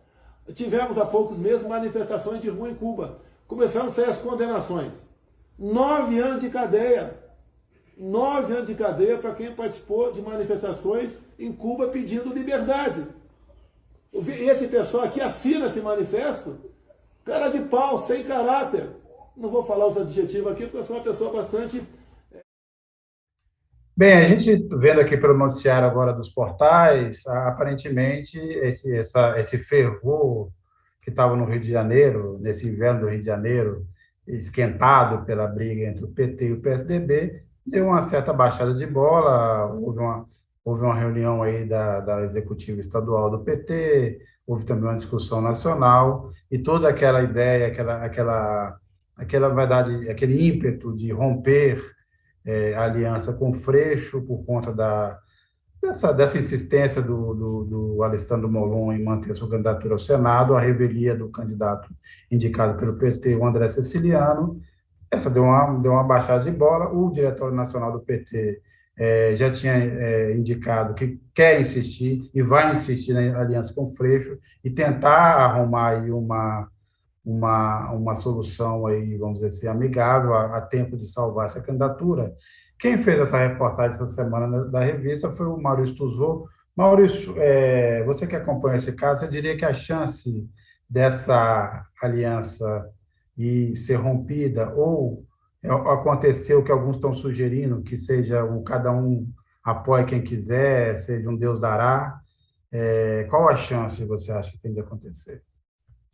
Tivemos há poucos meses manifestações de rua em Cuba. Começaram a sair as condenações. 9 anos de cadeia. 9 anos de cadeia para quem participou de manifestações em Cuba pedindo liberdade. E esse pessoal aqui assina esse manifesto, cara de pau, sem caráter. Não vou falar os adjetivos aqui, porque eu sou uma pessoa bastante... Bem, a gente vendo aqui pelo noticiário agora dos portais, aparentemente esse fervor que estava no Rio de Janeiro, nesse inverno do Rio de Janeiro, esquentado pela briga entre o PT e o PSDB, deu uma certa baixada de bola. Houve uma reunião aí da executiva estadual do PT, houve também uma discussão nacional, e toda aquela ideia, aquela verdade, aquele ímpeto de romper a aliança com o Freixo por conta dessa insistência do Alessandro Molon em manter sua candidatura ao Senado, a revelia do candidato indicado pelo PT, o André Ceciliano. Essa deu uma baixada de bola. O Diretório Nacional do PT já tinha indicado que quer insistir e vai insistir na aliança com o Freixo e tentar arrumar aí uma solução aí, vamos dizer assim, amigável a tempo de salvar essa candidatura. Quem fez essa reportagem essa semana da revista foi o Maurício Tuzou. Maurício, você que acompanha esse caso, você diria que a chance dessa aliança e ser rompida, ou acontecer o que alguns estão sugerindo, que seja cada um apoie quem quiser, seja um Deus dará, qual a chance você acha que tem de acontecer?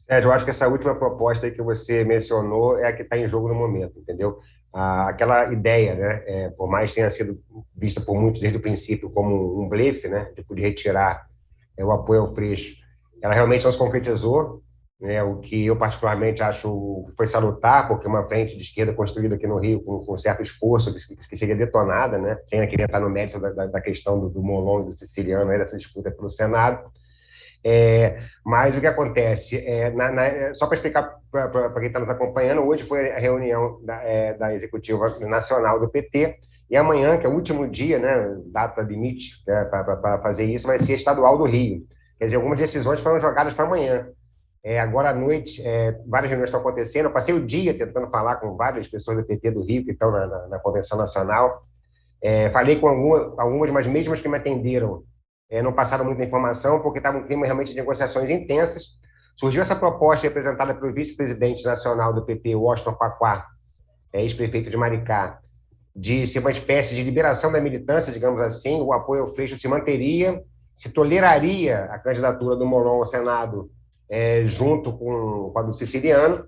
Sérgio, eu acho que essa última proposta aí que você mencionou é a que está em jogo no momento, entendeu? Aquela ideia, né, por mais que tenha sido vista por muitos desde o princípio como um blefe, né, de retirar o apoio ao Freixo, ela realmente não se concretizou. né, o que eu particularmente acho foi salutar, porque uma frente de esquerda construída aqui no Rio com certo esforço, que seria detonada, né, sem querer entrar no mérito da questão do Molon e do Siciliano, aí, dessa disputa pelo Senado. Mas o que acontece, só para explicar para quem está nos acompanhando, hoje foi a reunião da Executiva Nacional do PT, e amanhã, que é o último dia, né, data limite, né, para fazer isso, vai ser estadual do Rio. Quer dizer, algumas decisões foram jogadas para amanhã. Agora à noite, várias reuniões estão acontecendo. Eu passei o dia tentando falar com várias pessoas do PT do Rio que estão na Convenção Nacional. Falei com algumas, mas mesmo as que me atenderam não passaram muita informação, porque estava um clima realmente de negociações intensas. Surgiu essa proposta representada pelo vice-presidente nacional do PT, Washington Facquá, ex-prefeito de Maricá, de ser uma espécie de liberação da militância, digamos assim. O apoio ao Freixo se manteria, se toleraria a candidatura do Mourão ao Senado junto com a do Siciliano,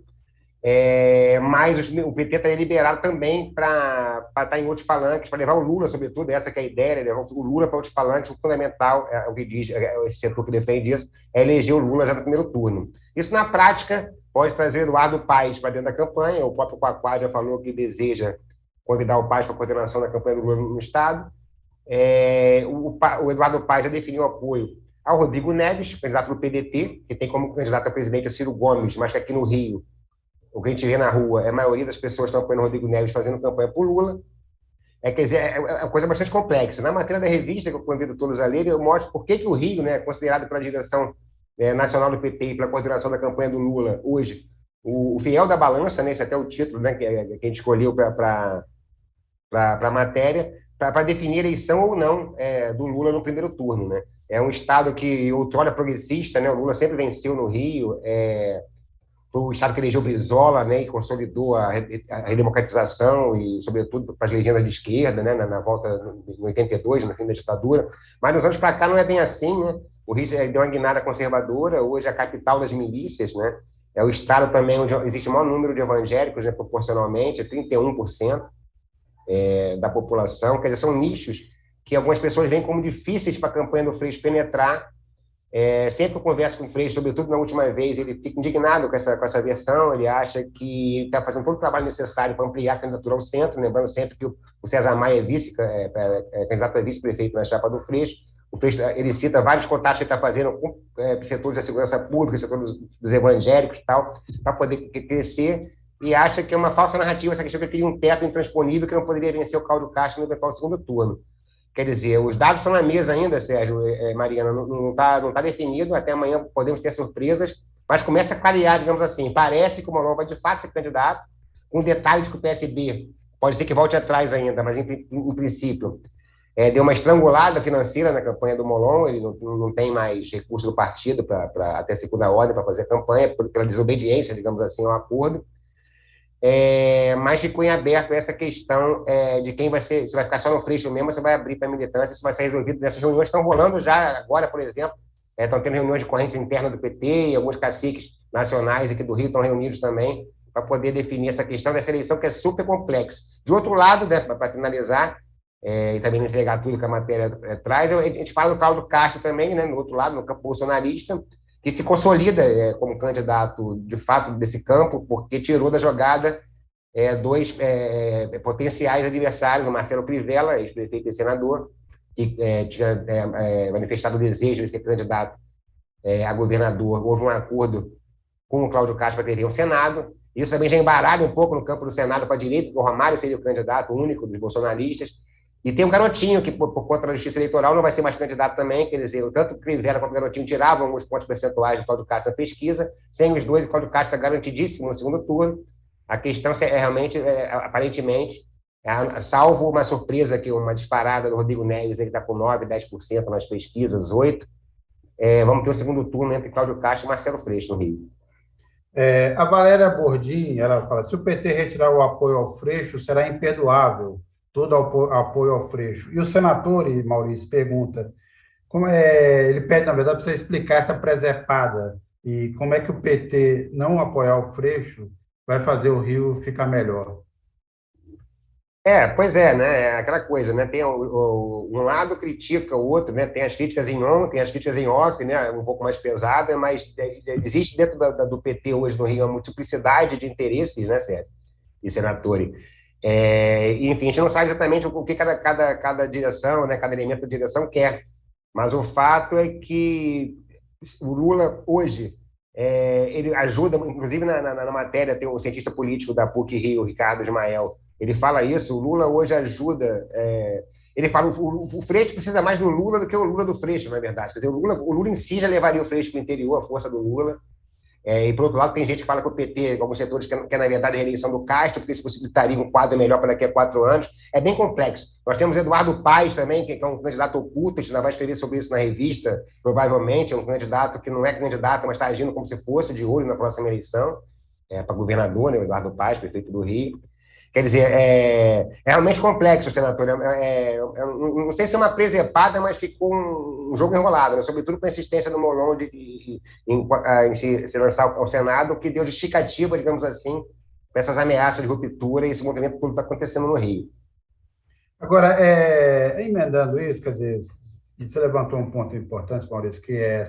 mas o PT estaria liberado também para estar em outros palanques, para levar o Lula, sobretudo, essa que é a ideia, levar o Lula para outros palanques. O fundamental, o que diz esse setor que defende isso, é eleger o Lula já no primeiro turno. Isso, na prática, pode trazer Eduardo Paes para dentro da campanha. O próprio Facquá já falou que deseja convidar o Paes para a coordenação da campanha do Lula no Estado. O Eduardo Paes já definiu apoio ao Rodrigo Neves, candidato do PDT, que tem como candidato a presidente o Ciro Gomes, mas que aqui no Rio, o que a gente vê na rua, a maioria das pessoas estão apoiando o Rodrigo Neves fazendo campanha por Lula. Quer dizer, é uma coisa bastante complexa. Na matéria da revista, que eu convido todos a lerem, eu mostro por que o Rio, né, considerado pela direção nacional do PT e pela coordenação da campanha do Lula, hoje, o fiel da balança, né, esse é até o título, né, que a gente escolheu para a matéria, para definir a eleição ou não do Lula no primeiro turno. Né? É um estado que outrora progressista, né, o Lula sempre venceu no Rio, foi o estado que elegeu Brizola, né, e consolidou a redemocratização e, sobretudo, para as legendas de esquerda, né, na volta em 82, no fim da ditadura. Mas nos anos para cá não é bem assim, né? O Rio deu uma guinada conservadora, hoje é a capital das milícias, né? É o estado também onde existe o maior número de evangélicos, né, proporcionalmente, 31% da população. Quer dizer, são nichos que algumas pessoas veem como difíceis para a campanha do Freixo penetrar. Sempre que eu converso com o Freixo, sobretudo na última vez, ele fica indignado com essa versão. Ele acha que ele está fazendo todo o trabalho necessário para ampliar a candidatura ao centro, lembrando sempre que o César Maia é candidato a vice-prefeito na chapa do Freixo. O Freixo, ele cita vários contatos que ele está fazendo com setores da segurança pública, setores dos evangélicos e tal, para poder crescer, e acha que é uma falsa narrativa essa questão que ele teria um teto intransponível que não poderia vencer o Cláudio Castro no eventual segundo turno. Quer dizer, os dados estão na mesa ainda, Sérgio, Mariana, não está definido, até amanhã podemos ter surpresas, mas começa a clarear, digamos assim. Parece que o Mourão vai de fato ser candidato, com detalhes que o PSB pode ser que volte atrás ainda, mas em princípio deu uma estrangulada financeira na campanha do Mourão. Ele não tem mais recurso do partido até segunda ordem para fazer campanha, pela desobediência, digamos assim, ao acordo. Mas ficou em aberto essa questão de quem vai ser, se vai ficar só no Freixo mesmo, ou se vai abrir para a militância, se vai ser resolvido nessas reuniões. Estão rolando já agora, por exemplo, estão tendo reuniões de correntes internas do PT, e alguns caciques nacionais aqui do Rio estão reunidos também para poder definir essa questão dessa eleição, que é super complexa. De outro lado, né, para finalizar, e também não entregar tudo que a matéria traz, a gente fala do Cláudio Castro também, né, no outro lado, no campo bolsonarista, que se consolida como candidato, de fato, desse campo, porque tirou da jogada dois potenciais adversários, o Marcelo Crivella, ex-prefeito e senador, que tinha manifestado o desejo de ser candidato a governador. Houve um acordo com o Cláudio Castro para ter um Senado. Isso também já embaralha um pouco no campo do Senado para a direita, porque o Romário seria o candidato único dos bolsonaristas. E tem um garotinho que, por conta da justiça eleitoral, não vai ser mais candidato também. Quer dizer, tanto o Crivella quanto o garotinho tiravam alguns pontos percentuais do Cláudio Castro na pesquisa. Sem os dois, o Cláudio Castro está garantidíssimo no segundo turno. A questão é realmente, aparentemente, salvo uma surpresa aqui, uma disparada do Rodrigo Neves, ele está com 9%, 10% nas pesquisas, 8%. Vamos ter o segundo turno entre Cláudio Castro e Marcelo Freixo no Rio. A Valéria Bordim, ela fala, se o PT retirar o apoio ao Freixo, será imperdoável todo apoio ao Freixo. E o senador, Maurício, pergunta, ele pede, na verdade, para você explicar essa presepada e como é que o PT não apoiar o Freixo vai fazer o Rio ficar melhor. Pois é, né? É aquela coisa, né? Tem um lado critica o outro, né? Tem as críticas em on, tem as críticas em off, né? Um pouco mais pesada, mas existe dentro do PT hoje no Rio uma multiplicidade de interesses, né, Sérgio e senatores. Enfim, a gente não sabe exatamente o que cada direção, né? Cada elemento da direção quer, mas o fato é que o Lula hoje ele ajuda, inclusive na matéria tem um cientista político da PUC Rio, Ricardo Ismael, ele fala isso, o Lula hoje ajuda, ele fala o Freixo precisa mais do Lula do que o Lula do Freixo, na verdade. Quer dizer, o Lula em si já levaria o Freixo para o interior, a força do Lula. E, por outro lado, tem gente que fala que o PT, alguns setores, quer na verdade, a reeleição do Castro, porque isso possibilitaria um quadro melhor para daqui a 4 anos. É bem complexo. Nós temos Eduardo Paes também, que é um candidato oculto, a gente ainda vai escrever sobre isso na revista, provavelmente, é um candidato que não é candidato, mas está agindo como se fosse de olho na próxima eleição, para governador, né, o Eduardo Paes, prefeito do Rio. Quer dizer, realmente complexo, senador. Não sei se é uma presepada, mas ficou um jogo enrolado, né? Sobretudo com a insistência do Molon em se lançar ao Senado, que deu justificativa, digamos assim, para essas ameaças de ruptura e esse movimento todo está acontecendo no Rio. Agora, emendando isso, quer dizer, você levantou um ponto importante, Maurício, que é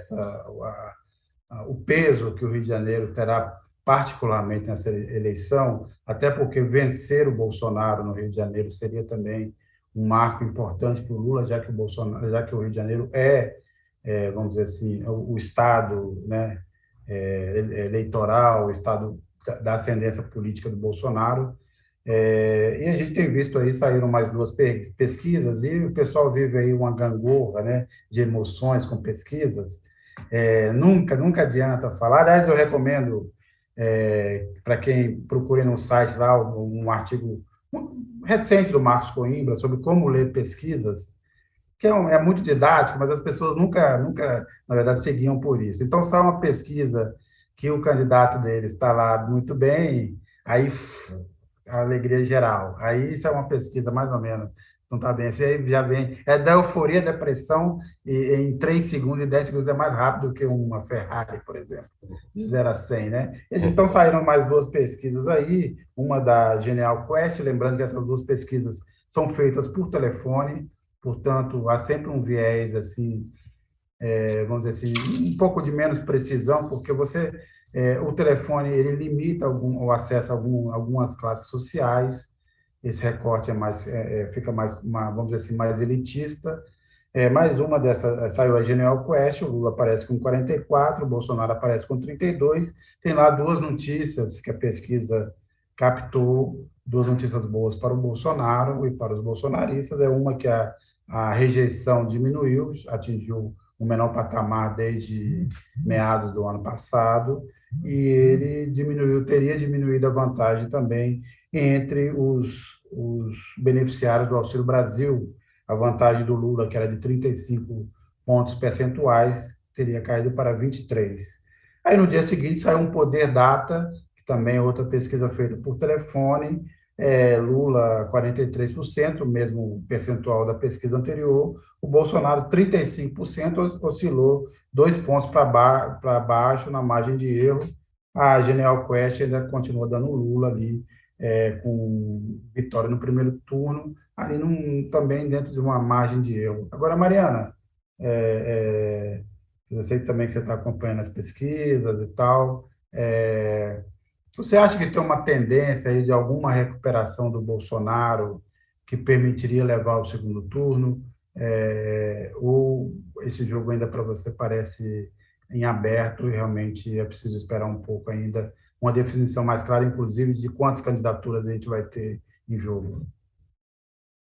o peso que o Rio de Janeiro terá particularmente nessa eleição, até porque vencer o Bolsonaro no Rio de Janeiro seria também um marco importante para o Lula, já que o Rio de Janeiro vamos dizer assim, o estado, né, eleitoral, o estado da ascendência política do Bolsonaro. E a gente tem visto aí, saíram mais 2 pesquisas, e o pessoal vive aí uma gangorra, né, de emoções com pesquisas. Nunca adianta falar. Aliás, eu recomendo para quem procure no site lá um artigo recente do Marcos Coimbra sobre como ler pesquisas, que é muito didático, mas as pessoas nunca, na verdade, seguiam por isso. Então, sai uma pesquisa que o candidato deles está lá muito bem, aí a alegria geral. Aí isso é uma pesquisa mais ou menos, não está bem. Esse aí já vem, da euforia, depressão, e em 3 segundos e 10 segundos é mais rápido que uma Ferrari, por exemplo, de 0 a 100, né? Então saíram mais 2 pesquisas aí, uma da Genial Quest, lembrando que essas 2 pesquisas são feitas por telefone, portanto, há sempre um viés, assim, vamos dizer assim, um pouco de menos precisão, porque o telefone, ele limita o acesso a algumas classes sociais, esse recorte fica mais, vamos dizer assim, mais elitista. Mais uma dessas, saiu a Genial Quest, o Lula aparece com 44, o Bolsonaro aparece com 32, tem lá 2 notícias que a pesquisa captou, 2 notícias boas para o Bolsonaro e para os bolsonaristas, uma que a rejeição diminuiu, atingiu o menor patamar desde meados do ano passado, e ele teria diminuído a vantagem também entre os beneficiários do Auxílio Brasil. A vantagem do Lula, que era de 35 pontos percentuais, teria caído para 23. Aí, no dia seguinte, saiu um Poder Data, que também é outra pesquisa feita por telefone, Lula 43%, o mesmo percentual da pesquisa anterior, o Bolsonaro 35%, oscilou 2 pontos para baixo na margem de erro. A Genial Quest ainda continua dando Lula ali, com vitória no primeiro turno, ali também dentro de uma margem de erro. Agora, Mariana, eu sei também que você está acompanhando as pesquisas e tal, você acha que tem uma tendência aí de alguma recuperação do Bolsonaro que permitiria levar ao segundo turno? Ou esse jogo ainda para você parece em aberto e realmente é preciso esperar um pouco ainda, uma definição mais clara, inclusive, de quantas candidaturas a gente vai ter em jogo?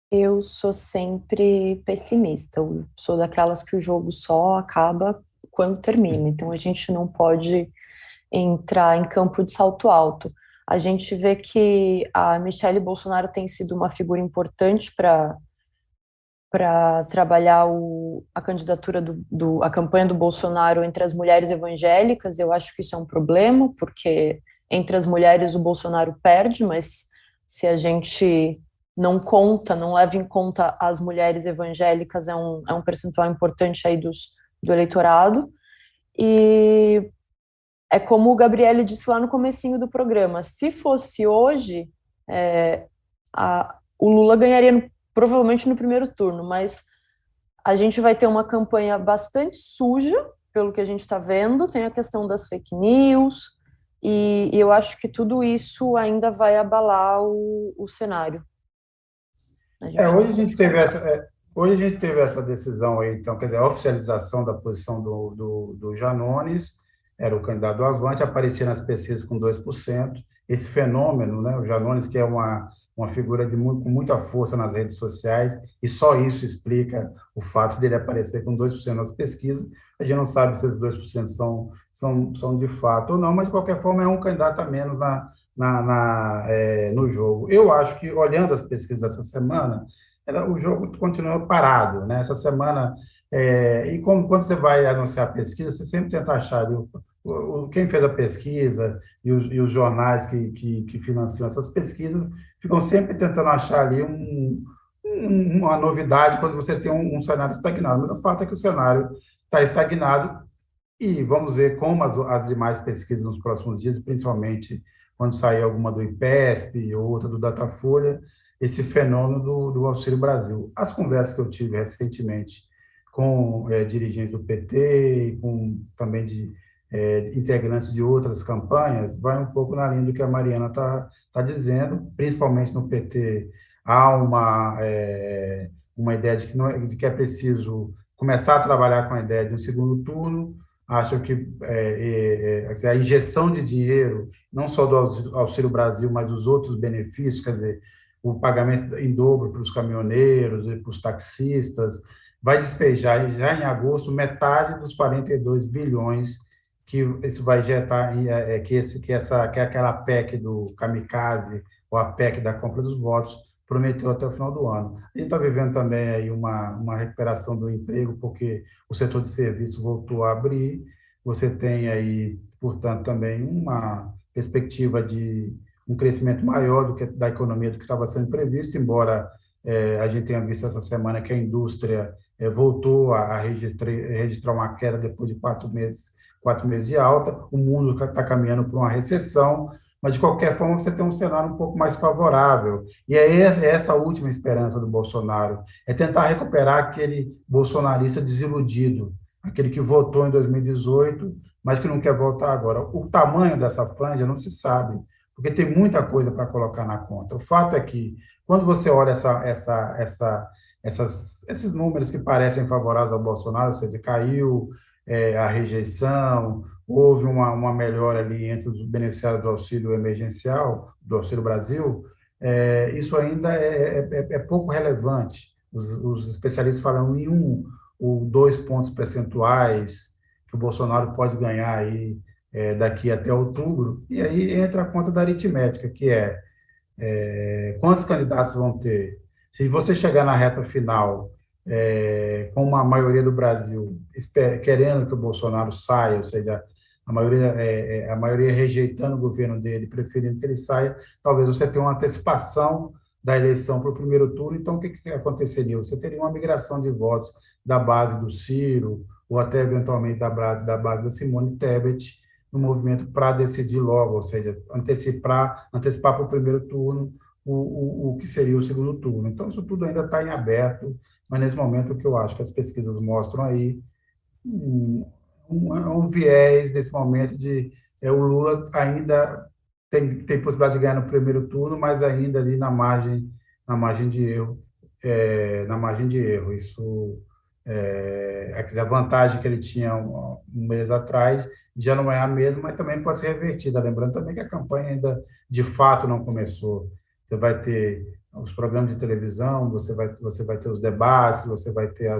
Eu sou sempre pessimista, eu sou daquelas que o jogo só acaba quando termina, então a gente não pode entrar em campo de salto alto. A gente vê que a Michelle Bolsonaro tem sido uma figura importante para trabalhar a candidatura a campanha do Bolsonaro entre as mulheres evangélicas. Eu acho que isso é um problema, porque entre as mulheres o Bolsonaro perde, mas se a gente não leva em conta as mulheres evangélicas, é um percentual importante aí do eleitorado. E é como o Gabriele disse lá no comecinho do programa, se fosse hoje, o Lula ganharia provavelmente no primeiro turno, mas a gente vai ter uma campanha bastante suja, pelo que a gente está vendo, tem a questão das fake news, e eu acho que tudo isso ainda vai abalar o cenário. Hoje a gente teve hoje a gente teve essa decisão aí, então, quer dizer, a oficialização da posição do Janones, era o candidato do Avante, aparecia nas pesquisas com 2%. Esse fenômeno, né, o Janones, que é uma figura com muita força nas redes sociais, e só isso explica o fato dele aparecer com 2% nas pesquisas. A gente não sabe se esses 2% são de fato ou não, mas, de qualquer forma, é um candidato a menos no jogo. Eu acho que, olhando as pesquisas dessa semana, o jogo continua parado, né? Essa semana, e quando você vai anunciar a pesquisa, você sempre tenta achar ali quem fez a pesquisa e os jornais que financiam essas pesquisas ficam sempre tentando achar ali uma novidade quando você tem um cenário estagnado. Mas o fato é que o cenário está estagnado e vamos ver como as demais pesquisas nos próximos dias, principalmente quando sair alguma do IPESP ou outra do Datafolha, esse fenômeno do Auxílio Brasil. As conversas que eu tive recentemente com dirigentes do PT e com também de integrantes de outras campanhas, vai um pouco na linha do que a Mariana tá dizendo, principalmente no PT. Há uma ideia de que é preciso começar a trabalhar com a ideia de um segundo turno. Acham que a injeção de dinheiro, não só do Auxílio Brasil, mas dos outros benefícios, quer dizer, o pagamento em dobro para os caminhoneiros e para os taxistas, vai despejar já em agosto metade dos 42 bilhões que isso vai injetar, que aquela PEC do kamikaze, ou a PEC da compra dos votos, prometeu até o final do ano. A gente está vivendo também aí uma recuperação do emprego, porque o setor de serviço voltou a abrir, você tem aí, portanto, também uma perspectiva de um crescimento maior da economia do que estava sendo previsto, embora a gente tenha visto essa semana que a indústria voltou a registrar uma queda depois de 4 meses de alta, o mundo está caminhando para uma recessão, mas, de qualquer forma, você tem um cenário um pouco mais favorável. E é essa a última esperança do Bolsonaro, é tentar recuperar aquele bolsonarista desiludido, aquele que votou em 2018, mas que não quer voltar agora. O tamanho dessa franja não se sabe, porque tem muita coisa para colocar na conta. O fato é que, quando você olha esses números que parecem favoráveis ao Bolsonaro, ou seja, caiu a rejeição, houve uma melhora ali entre os beneficiários do auxílio emergencial, do Auxílio Brasil, isso ainda é pouco relevante. Os especialistas falam em 1 ou 2 pontos percentuais que o Bolsonaro pode ganhar aí daqui até outubro, e aí entra a conta da aritmética, que quantos candidatos vão ter? Se você chegar na reta final com uma maioria do Brasil querendo que o Bolsonaro saia, ou seja, a maioria rejeitando o governo dele, preferindo que ele saia, talvez você tenha uma antecipação da eleição para o primeiro turno. Então, o que aconteceria? Você teria uma migração de votos da base do Ciro, ou até, eventualmente, da base da Simone Tebet, no movimento para decidir logo, ou seja, antecipar para o primeiro turno o que seria o segundo turno. Então, isso tudo ainda está em aberto, mas, nesse momento, o que eu acho que as pesquisas mostram aí, um viés nesse momento de o Lula ainda tem possibilidade de ganhar no primeiro turno, mas ainda ali na margem de erro, Isso, quer dizer, a vantagem que ele tinha um mês atrás já não é a mesma, mas também pode ser revertida. Lembrando também que a campanha ainda, de fato, não começou. Você vai ter os programas de televisão, você vai ter os debates, você vai ter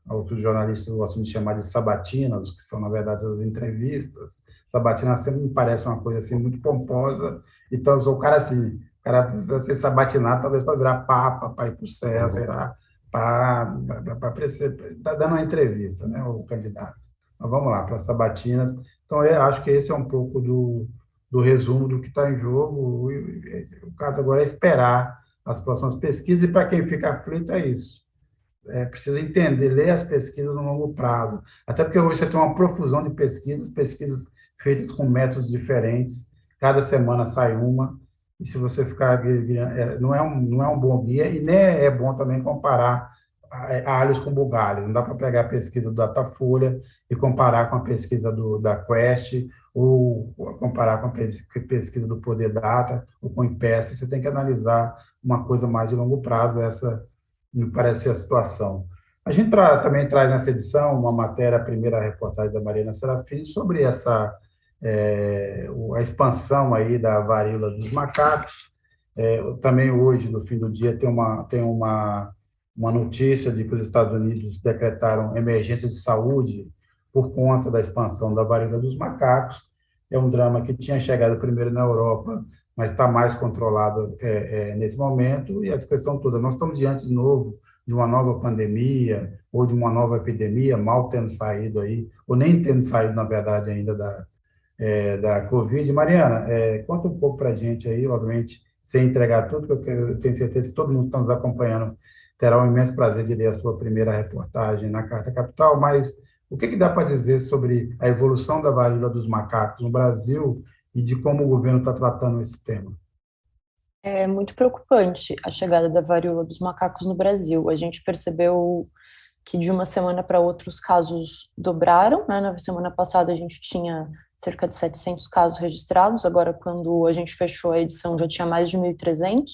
outros jornalistas gostam de chamar de sabatinas, que são, na verdade, as entrevistas. Sabatina sempre me parece uma coisa assim muito pomposa. Então, o cara precisa ser sabatinado, talvez para virar papa, para ir para o céu, sei lá, para estar dando uma entrevista, né, o candidato. Mas vamos lá, para sabatinas. Então, eu acho que esse é um pouco do resumo do que está em jogo. O caso agora é esperar as próximas pesquisas, e para quem fica aflito é isso. Precisa entender, ler as pesquisas no longo prazo. Até porque hoje você tem uma profusão de pesquisas feitas com métodos diferentes, cada semana sai uma, e se você ficar, não é um bom guia, e nem é bom também comparar alhos com bugalhos. Não dá para pegar a pesquisa do Datafolha e comparar com a pesquisa da Quest, ou comparar com a pesquisa do Poder Data, ou com o IPESP. Você tem que analisar uma coisa mais de longo prazo, essa me parece ser a situação. A gente também traz nessa edição uma matéria, a primeira reportagem da Mariana Serafim, sobre a expansão aí da varíola dos macacos. Também hoje, no fim do dia, tem uma notícia de que os Estados Unidos decretaram emergência de saúde por conta da expansão da varíola dos macacos. É um drama que tinha chegado primeiro na Europa, mas está mais controlado nesse momento, e a questão toda. Nós estamos diante, de novo, de uma nova pandemia, ou de uma nova epidemia, mal tendo saído aí, ou nem tendo saído, na verdade, ainda da Covid. Mariana, conta um pouco para a gente aí, obviamente, sem entregar tudo, porque eu tenho certeza que todo mundo que está nos acompanhando terá um imenso prazer de ler a sua primeira reportagem na Carta Capital, mas o que dá para dizer sobre a evolução da varíola dos macacos no Brasil e de como o governo está tratando esse tema? É muito preocupante a chegada da varíola dos macacos no Brasil. A gente percebeu que de uma semana para outra os casos dobraram, né? Na semana passada a gente tinha cerca de 700 casos registrados, agora quando a gente fechou a edição já tinha mais de 1.300.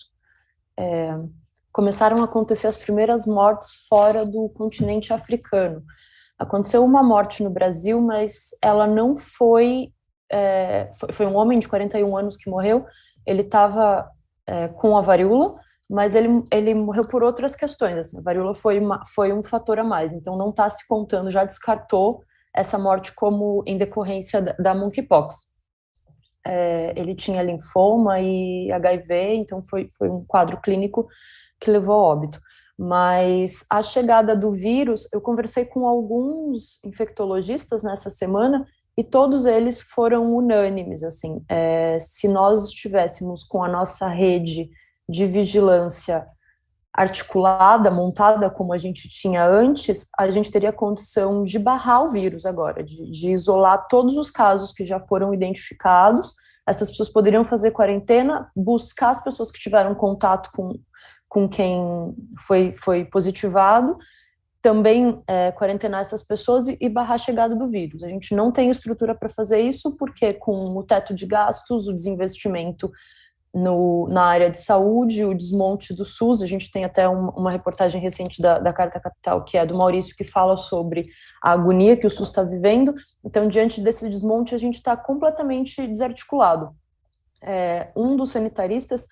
Começaram a acontecer as primeiras mortes fora do continente africano. Aconteceu uma morte no Brasil, mas ela não foi... foi um homem de 41 anos que morreu. Ele estava com a varíola, mas ele morreu por outras questões. Assim, a varíola foi um fator a mais, então não está se contando, já descartou essa morte como em decorrência da monkeypox. Ele tinha linfoma e HIV, então foi um quadro clínico que levou a óbito. Mas a chegada do vírus, eu conversei com alguns infectologistas nessa semana e todos eles foram unânimes, assim, se nós estivéssemos com a nossa rede de vigilância articulada, montada como a gente tinha antes, a gente teria condição de barrar o vírus agora, de isolar todos os casos que já foram identificados. Essas pessoas poderiam fazer quarentena, buscar as pessoas que tiveram contato com quem foi positivado, também quarentenar essas pessoas e barrar a chegada do vírus. A gente não tem estrutura para fazer isso, porque com o teto de gastos, o desinvestimento na área de saúde, o desmonte do SUS, a gente tem até uma reportagem recente da Carta Capital, que é do Maurício, que fala sobre a agonia que o SUS está vivendo. Então, diante desse desmonte, a gente está completamente desarticulado. Um dos sanitaristas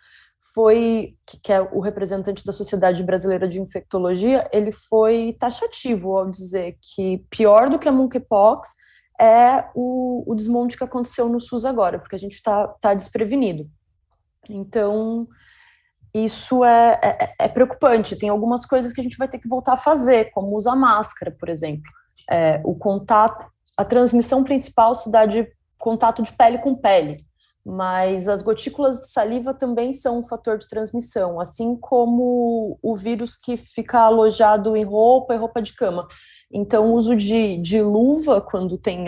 que é o representante da Sociedade Brasileira de Infectologia, ele foi taxativo ao dizer que pior do que a monkeypox é o desmonte que aconteceu no SUS agora, porque a gente está desprevenido. Então, isso é preocupante. Tem algumas coisas que a gente vai ter que voltar a fazer, como usar máscara, por exemplo. O contato, a transmissão principal se dá de contato de pele com pele, mas as gotículas de saliva também são um fator de transmissão, assim como o vírus que fica alojado em roupa e roupa de cama. Então, o uso de luva quando tem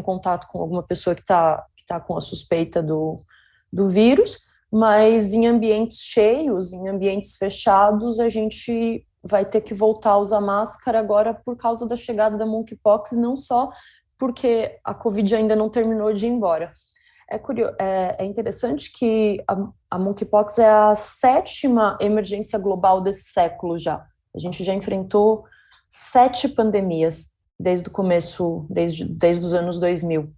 contato com alguma pessoa que tá com a suspeita do vírus, mas em ambientes cheios, em ambientes fechados, a gente vai ter que voltar a usar máscara agora por causa da chegada da monkeypox, e não só porque a Covid ainda não terminou de ir embora. É interessante que a monkeypox é a 7ª emergência global desse século já. A gente já enfrentou 7 pandemias desde o começo, desde os anos 2000.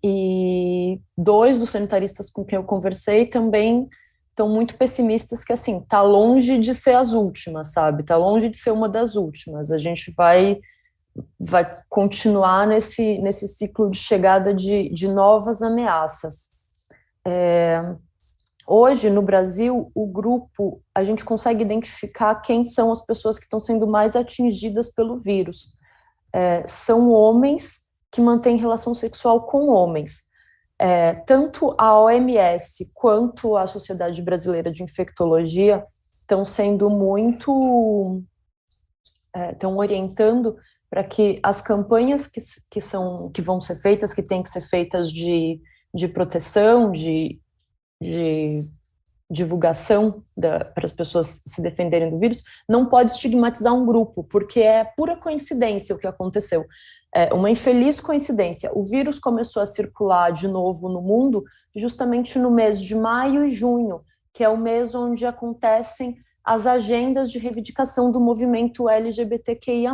E 2 dos sanitaristas com quem eu conversei também estão muito pessimistas, que assim, tá longe de ser as últimas, sabe? Tá longe de ser uma das últimas. A gente vai continuar nesse ciclo de chegada de novas ameaças. Hoje, no Brasil, a gente consegue identificar quem são as pessoas que estão sendo mais atingidas pelo vírus. São homens que mantêm relação sexual com homens. Tanto a OMS quanto a Sociedade Brasileira de Infectologia estão sendo estão orientando para que as campanhas que vão ser feitas, que têm que ser feitas de proteção, de de divulgação para as pessoas se defenderem do vírus, não pode estigmatizar um grupo, porque é pura coincidência o que aconteceu. É uma infeliz coincidência. O vírus começou a circular de novo no mundo justamente no mês de maio e junho, que é o mês onde acontecem as agendas de reivindicação do movimento LGBTQIA+.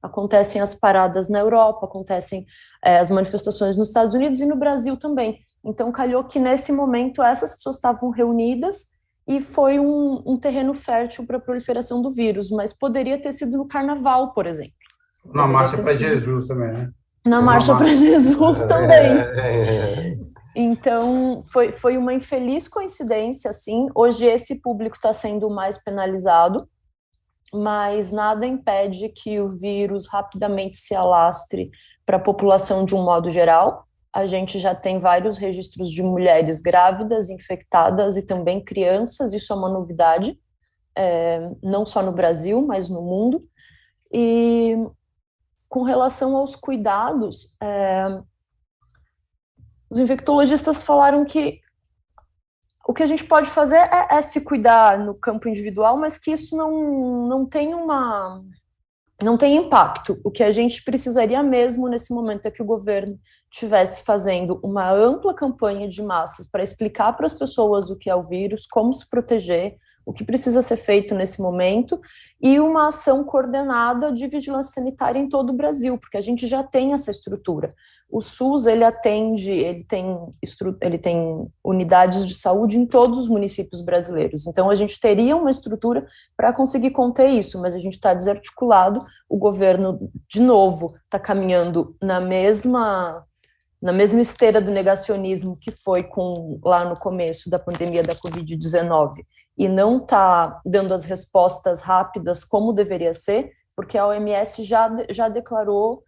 Acontecem as paradas na Europa, acontecem as manifestações nos Estados Unidos e no Brasil também. Então, calhou que nesse momento essas pessoas estavam reunidas e foi um terreno fértil para a proliferação do vírus, mas poderia ter sido no Carnaval, por exemplo. Na Marcha para Jesus também, né? Na Marcha para Jesus também. Então, foi uma infeliz coincidência, assim. Hoje esse público está sendo mais penalizado, mas nada impede que o vírus rapidamente se alastre para a população de um modo geral. A gente já tem vários registros de mulheres grávidas, infectadas e também crianças, isso é uma novidade, não só no Brasil, mas no mundo. E com relação aos cuidados, os infectologistas falaram que o que a gente pode fazer é se cuidar no campo individual, mas que isso não tem impacto. O que a gente precisaria mesmo nesse momento é que o governo estivesse fazendo uma ampla campanha de massas para explicar para as pessoas o que é o vírus, como se proteger, o que precisa ser feito nesse momento, e uma ação coordenada de vigilância sanitária em todo o Brasil, porque a gente já tem essa estrutura. O SUS, ele tem unidades de saúde em todos os municípios brasileiros, então a gente teria uma estrutura para conseguir conter isso, mas a gente está desarticulado, o governo, de novo, está caminhando na mesma esteira do negacionismo que foi lá no começo da pandemia da Covid-19, e não está dando as respostas rápidas como deveria ser, porque a OMS já declarou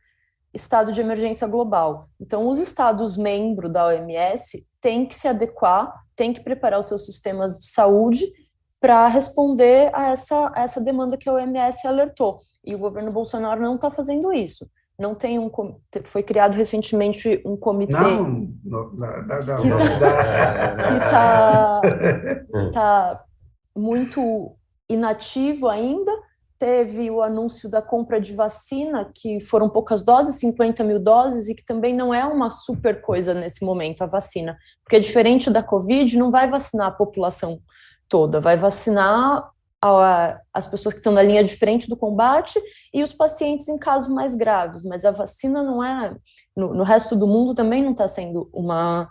estado de emergência global. Então, os estados membros da OMS têm que se adequar, têm que preparar os seus sistemas de saúde para responder a essa demanda que a OMS alertou. E o governo Bolsonaro não está fazendo isso. Não tem foi criado recentemente um comitê que está muito inativo ainda. Teve o anúncio da compra de vacina, que foram poucas doses, 50 mil doses, e que também não é uma super coisa nesse momento, a vacina, porque diferente da Covid, não vai vacinar a população toda, vai vacinar as pessoas que estão na linha de frente do combate e os pacientes em casos mais graves, mas a vacina não é, no resto do mundo também não está sendo uma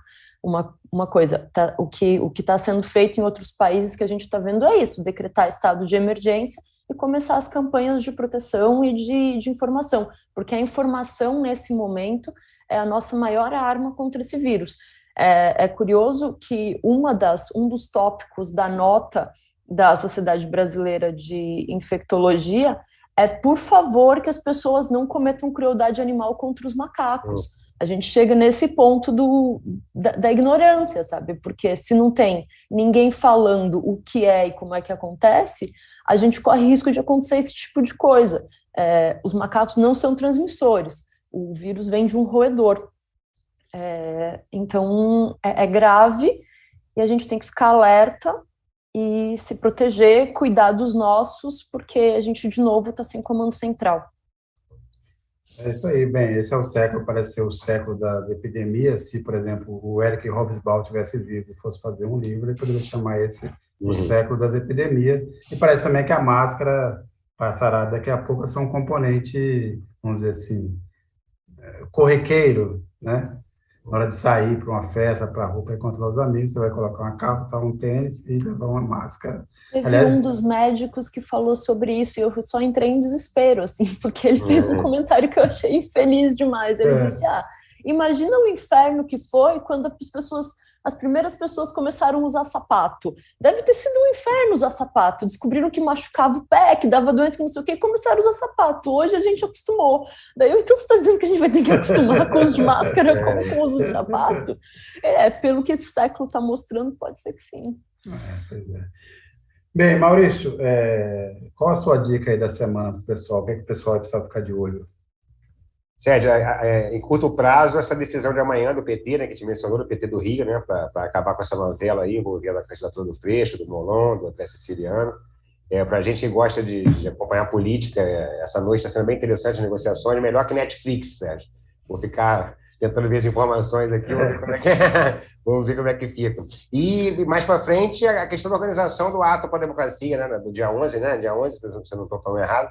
coisa, o que está sendo feito em outros países que a gente está vendo é isso, decretar estado de emergência e começar as campanhas de proteção e de informação, porque a informação nesse momento é a nossa maior arma contra esse vírus. É curioso que um dos tópicos da nota da Sociedade Brasileira de Infectologia é, por favor, que as pessoas não cometam crueldade animal contra os macacos. A gente chega nesse ponto da ignorância, sabe? Porque se não tem ninguém falando o que é e como é que acontece, a gente corre risco de acontecer esse tipo de coisa. Os macacos não são transmissores, o vírus vem de um roedor. Então, é grave e a gente tem que ficar alerta e se proteger, cuidar dos nossos, porque a gente, de novo, está sem comando central. É isso aí, bem, esse é o século, parece ser o século das epidemias. Se, por exemplo, o Eric Hobsbawm tivesse vivo e fosse fazer um livro, ele poderia chamar esse o século das epidemias. E parece também que a máscara passará daqui a pouco a ser um componente, vamos dizer assim, corriqueiro, né? Na hora de sair para uma festa, para a rua, para encontrar os amigos, você vai colocar uma calça, um tênis e levar uma máscara. Teve um dos médicos que falou sobre isso e eu só entrei em desespero, assim, porque ele fez um comentário que eu achei infeliz demais. Ele disse, imagina o inferno que foi quando as primeiras pessoas começaram a usar sapato. Deve ter sido um inferno usar sapato. Descobriram que machucava o pé, que dava doença, que não sei o quê, e começaram a usar sapato. Hoje a gente acostumou. Daí, então você está dizendo que a gente vai ter que acostumar com o uso de máscara como com o uso de sapato? Pelo que esse século está mostrando, pode ser que sim. Pois é. Bem, Maurício, qual a sua dica aí da semana para o pessoal? O que é que o pessoal vai precisar ficar de olho? Sérgio, em curto prazo, essa decisão de amanhã do PT, né, que a gente mencionou, do PT do Rio, né, para acabar com essa novela aí, envolvendo a candidatura do Freixo, do Molon, do André Siciliano. Para a gente que gosta de acompanhar a política, essa noite está sendo bem interessante, as negociações, melhor que Netflix, Sérgio. Vou ficar tentando ver as informações aqui, vamos ver como é que fica. E mais para frente, a questão da organização do ato para a democracia, né, do dia 11, né, dia 11, se eu não estou falando errado,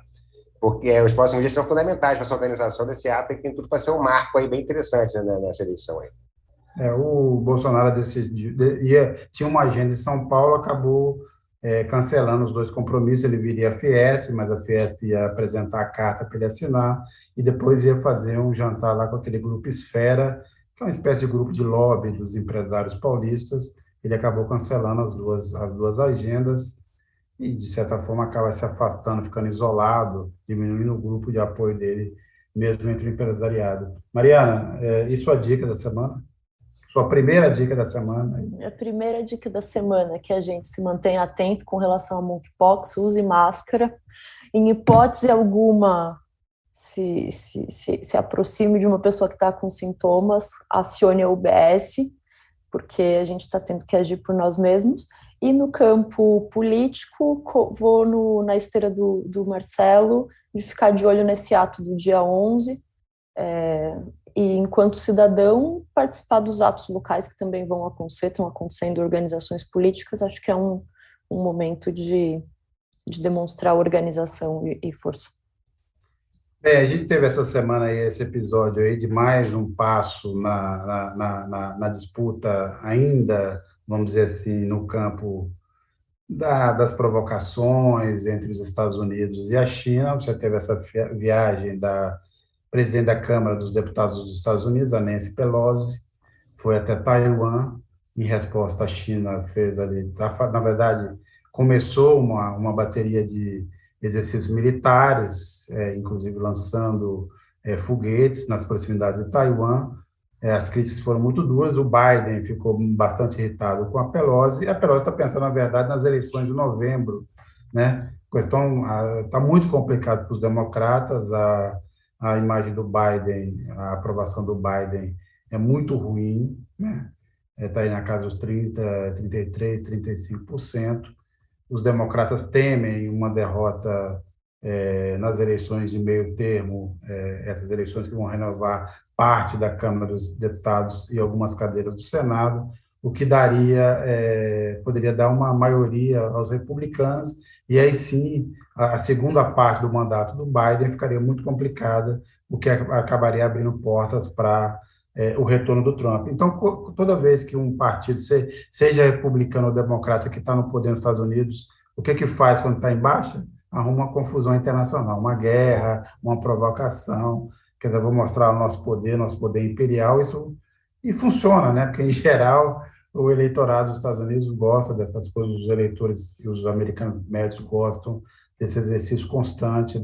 porque os próximos dias são fundamentais para essa organização desse ato, e tem tudo para ser um marco aí bem interessante, né, nessa eleição aí. O Bolsonaro decidiu, tinha uma agenda em São Paulo, acabou cancelando os 2 compromissos. Ele viria à Fiesp, mas a Fiesp ia apresentar a carta para ele assinar, e depois ia fazer um jantar lá com aquele grupo Esfera, que é uma espécie de grupo de lobby dos empresários paulistas. Ele acabou cancelando as duas agendas, e, de certa forma, acaba se afastando, ficando isolado, diminuindo o grupo de apoio dele, mesmo entre o empresariado. Mariana, e sua dica da semana? Sua primeira dica da semana? A primeira dica da semana é que a gente se mantenha atento com relação a monkeypox, use máscara. Em hipótese alguma, se aproxime de uma pessoa que está com sintomas, acione a UBS, porque a gente está tendo que agir por nós mesmos. E no campo político, vou na esteira do Marcelo, de ficar de olho nesse ato do dia 11, e, enquanto cidadão, participar dos atos locais que também estão acontecendo em organizações políticas. Acho que é um momento de demonstrar organização e força. A gente teve essa semana aí, esse episódio aí de mais um passo na disputa ainda, vamos dizer assim, no campo das provocações entre os Estados Unidos e a China. Você teve essa viagem da presidente da Câmara dos Deputados dos Estados Unidos, a Nancy Pelosi, foi até Taiwan. Em resposta, a China fez ali, na verdade, começou uma bateria de exercícios militares, inclusive lançando foguetes nas proximidades de Taiwan. As críticas foram muito duras. O Biden ficou bastante irritado com a Pelosi, e a Pelosi está pensando, na verdade, nas eleições de novembro, né? A questão está muito complicada para os democratas. A imagem do Biden, a aprovação do Biden é muito ruim, né? Está aí na casa dos 33%, 35%. Os democratas temem uma derrota nas eleições de meio termo, essas eleições que vão renovar parte da Câmara dos Deputados e algumas cadeiras do Senado, o que poderia dar uma maioria aos republicanos, e aí sim a segunda parte do mandato do Biden ficaria muito complicada, o que acabaria abrindo portas para o retorno do Trump. Então, toda vez que um partido, seja republicano ou democrata, que está no poder nos Estados Unidos, o que faz quando está em baixa? Arruma uma confusão internacional, uma guerra, uma provocação. Quer dizer, vou mostrar o nosso poder imperial, e funciona, né? Porque, em geral, o eleitorado dos Estados Unidos gosta dessas coisas, os eleitores e os americanos médios gostam desse exercício constante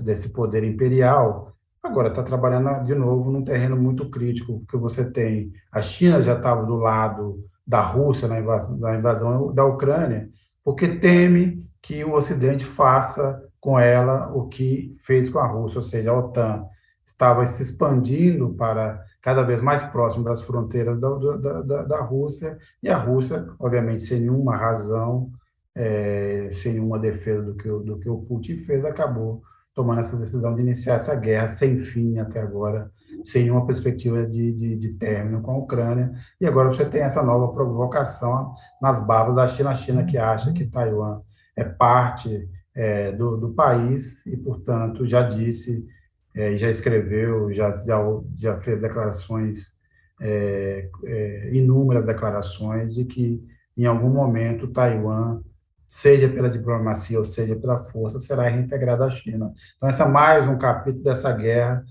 desse poder imperial. Agora, está trabalhando de novo num terreno muito crítico, porque você tem... A China já estava do lado da Rússia na invasão da Ucrânia, porque teme que o Ocidente faça com ela o que fez com a Rússia, ou seja, a OTAN estava se expandindo para cada vez mais próximo das fronteiras da Rússia, e a Rússia, obviamente, sem nenhuma razão, sem nenhuma defesa do que o Putin fez, acabou tomando essa decisão de iniciar essa guerra sem fim até agora, sem nenhuma perspectiva de término com a Ucrânia. E agora você tem essa nova provocação nas barbas da China, a China que acha que Taiwan é parte do país, e, portanto, já disse, já escreveu, já fez declarações, inúmeras declarações, de que, em algum momento, Taiwan, seja pela diplomacia ou seja pela força, será reintegrada à China. Então, esse é mais um capítulo dessa guerra,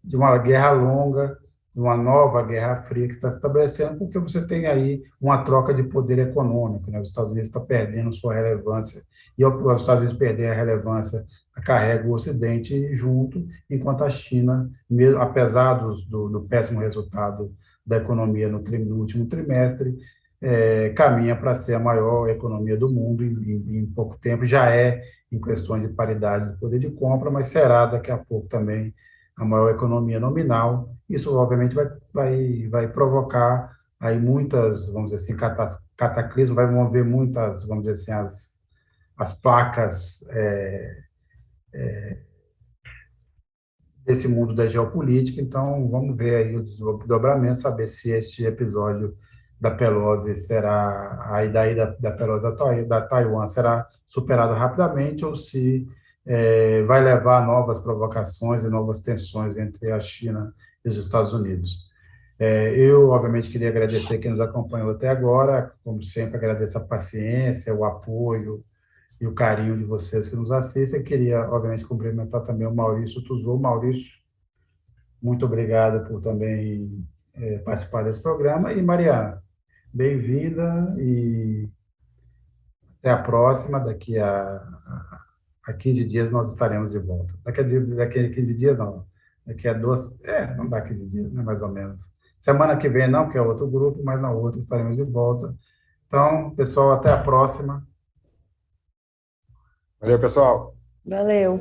de uma guerra longa, de uma nova guerra fria que está se estabelecendo, porque você tem aí uma troca de poder econômico, né? Os Estados Unidos estão perdendo sua relevância, e os Estados Unidos perder a relevância, carrega o Ocidente junto, enquanto a China, mesmo, apesar do péssimo resultado da economia no último trimestre, caminha para ser a maior economia do mundo em pouco tempo. Já é em questões de paridade de poder de compra, mas será daqui a pouco também a maior economia nominal. Isso, obviamente, vai provocar aí muitas, vamos dizer assim, cataclismos, vai mover muitas, vamos dizer assim, as placas desse mundo da geopolítica. Então, vamos ver aí o desdobramento, saber se este episódio da Pelosi será, aí daí da Pelosi da Taiwan será superado rapidamente ou se vai levar a novas provocações e novas tensões entre a China e os Estados Unidos. Eu, obviamente, queria agradecer quem nos acompanhou até agora, como sempre, agradeço a paciência, o apoio e o carinho de vocês que nos assistem. Queria, obviamente, cumprimentar também o Maurício Tuzou. Maurício, muito obrigado por também participar desse programa. E, Mariana, bem-vinda e até a próxima. A 15 dias nós estaremos de volta. Daqui a 15 dias, não. Daqui a não dá 15 dias, né, mais ou menos. Semana que vem não, que é outro grupo, mas na outra estaremos de volta. Então, pessoal, até a próxima. Valeu, pessoal. Valeu.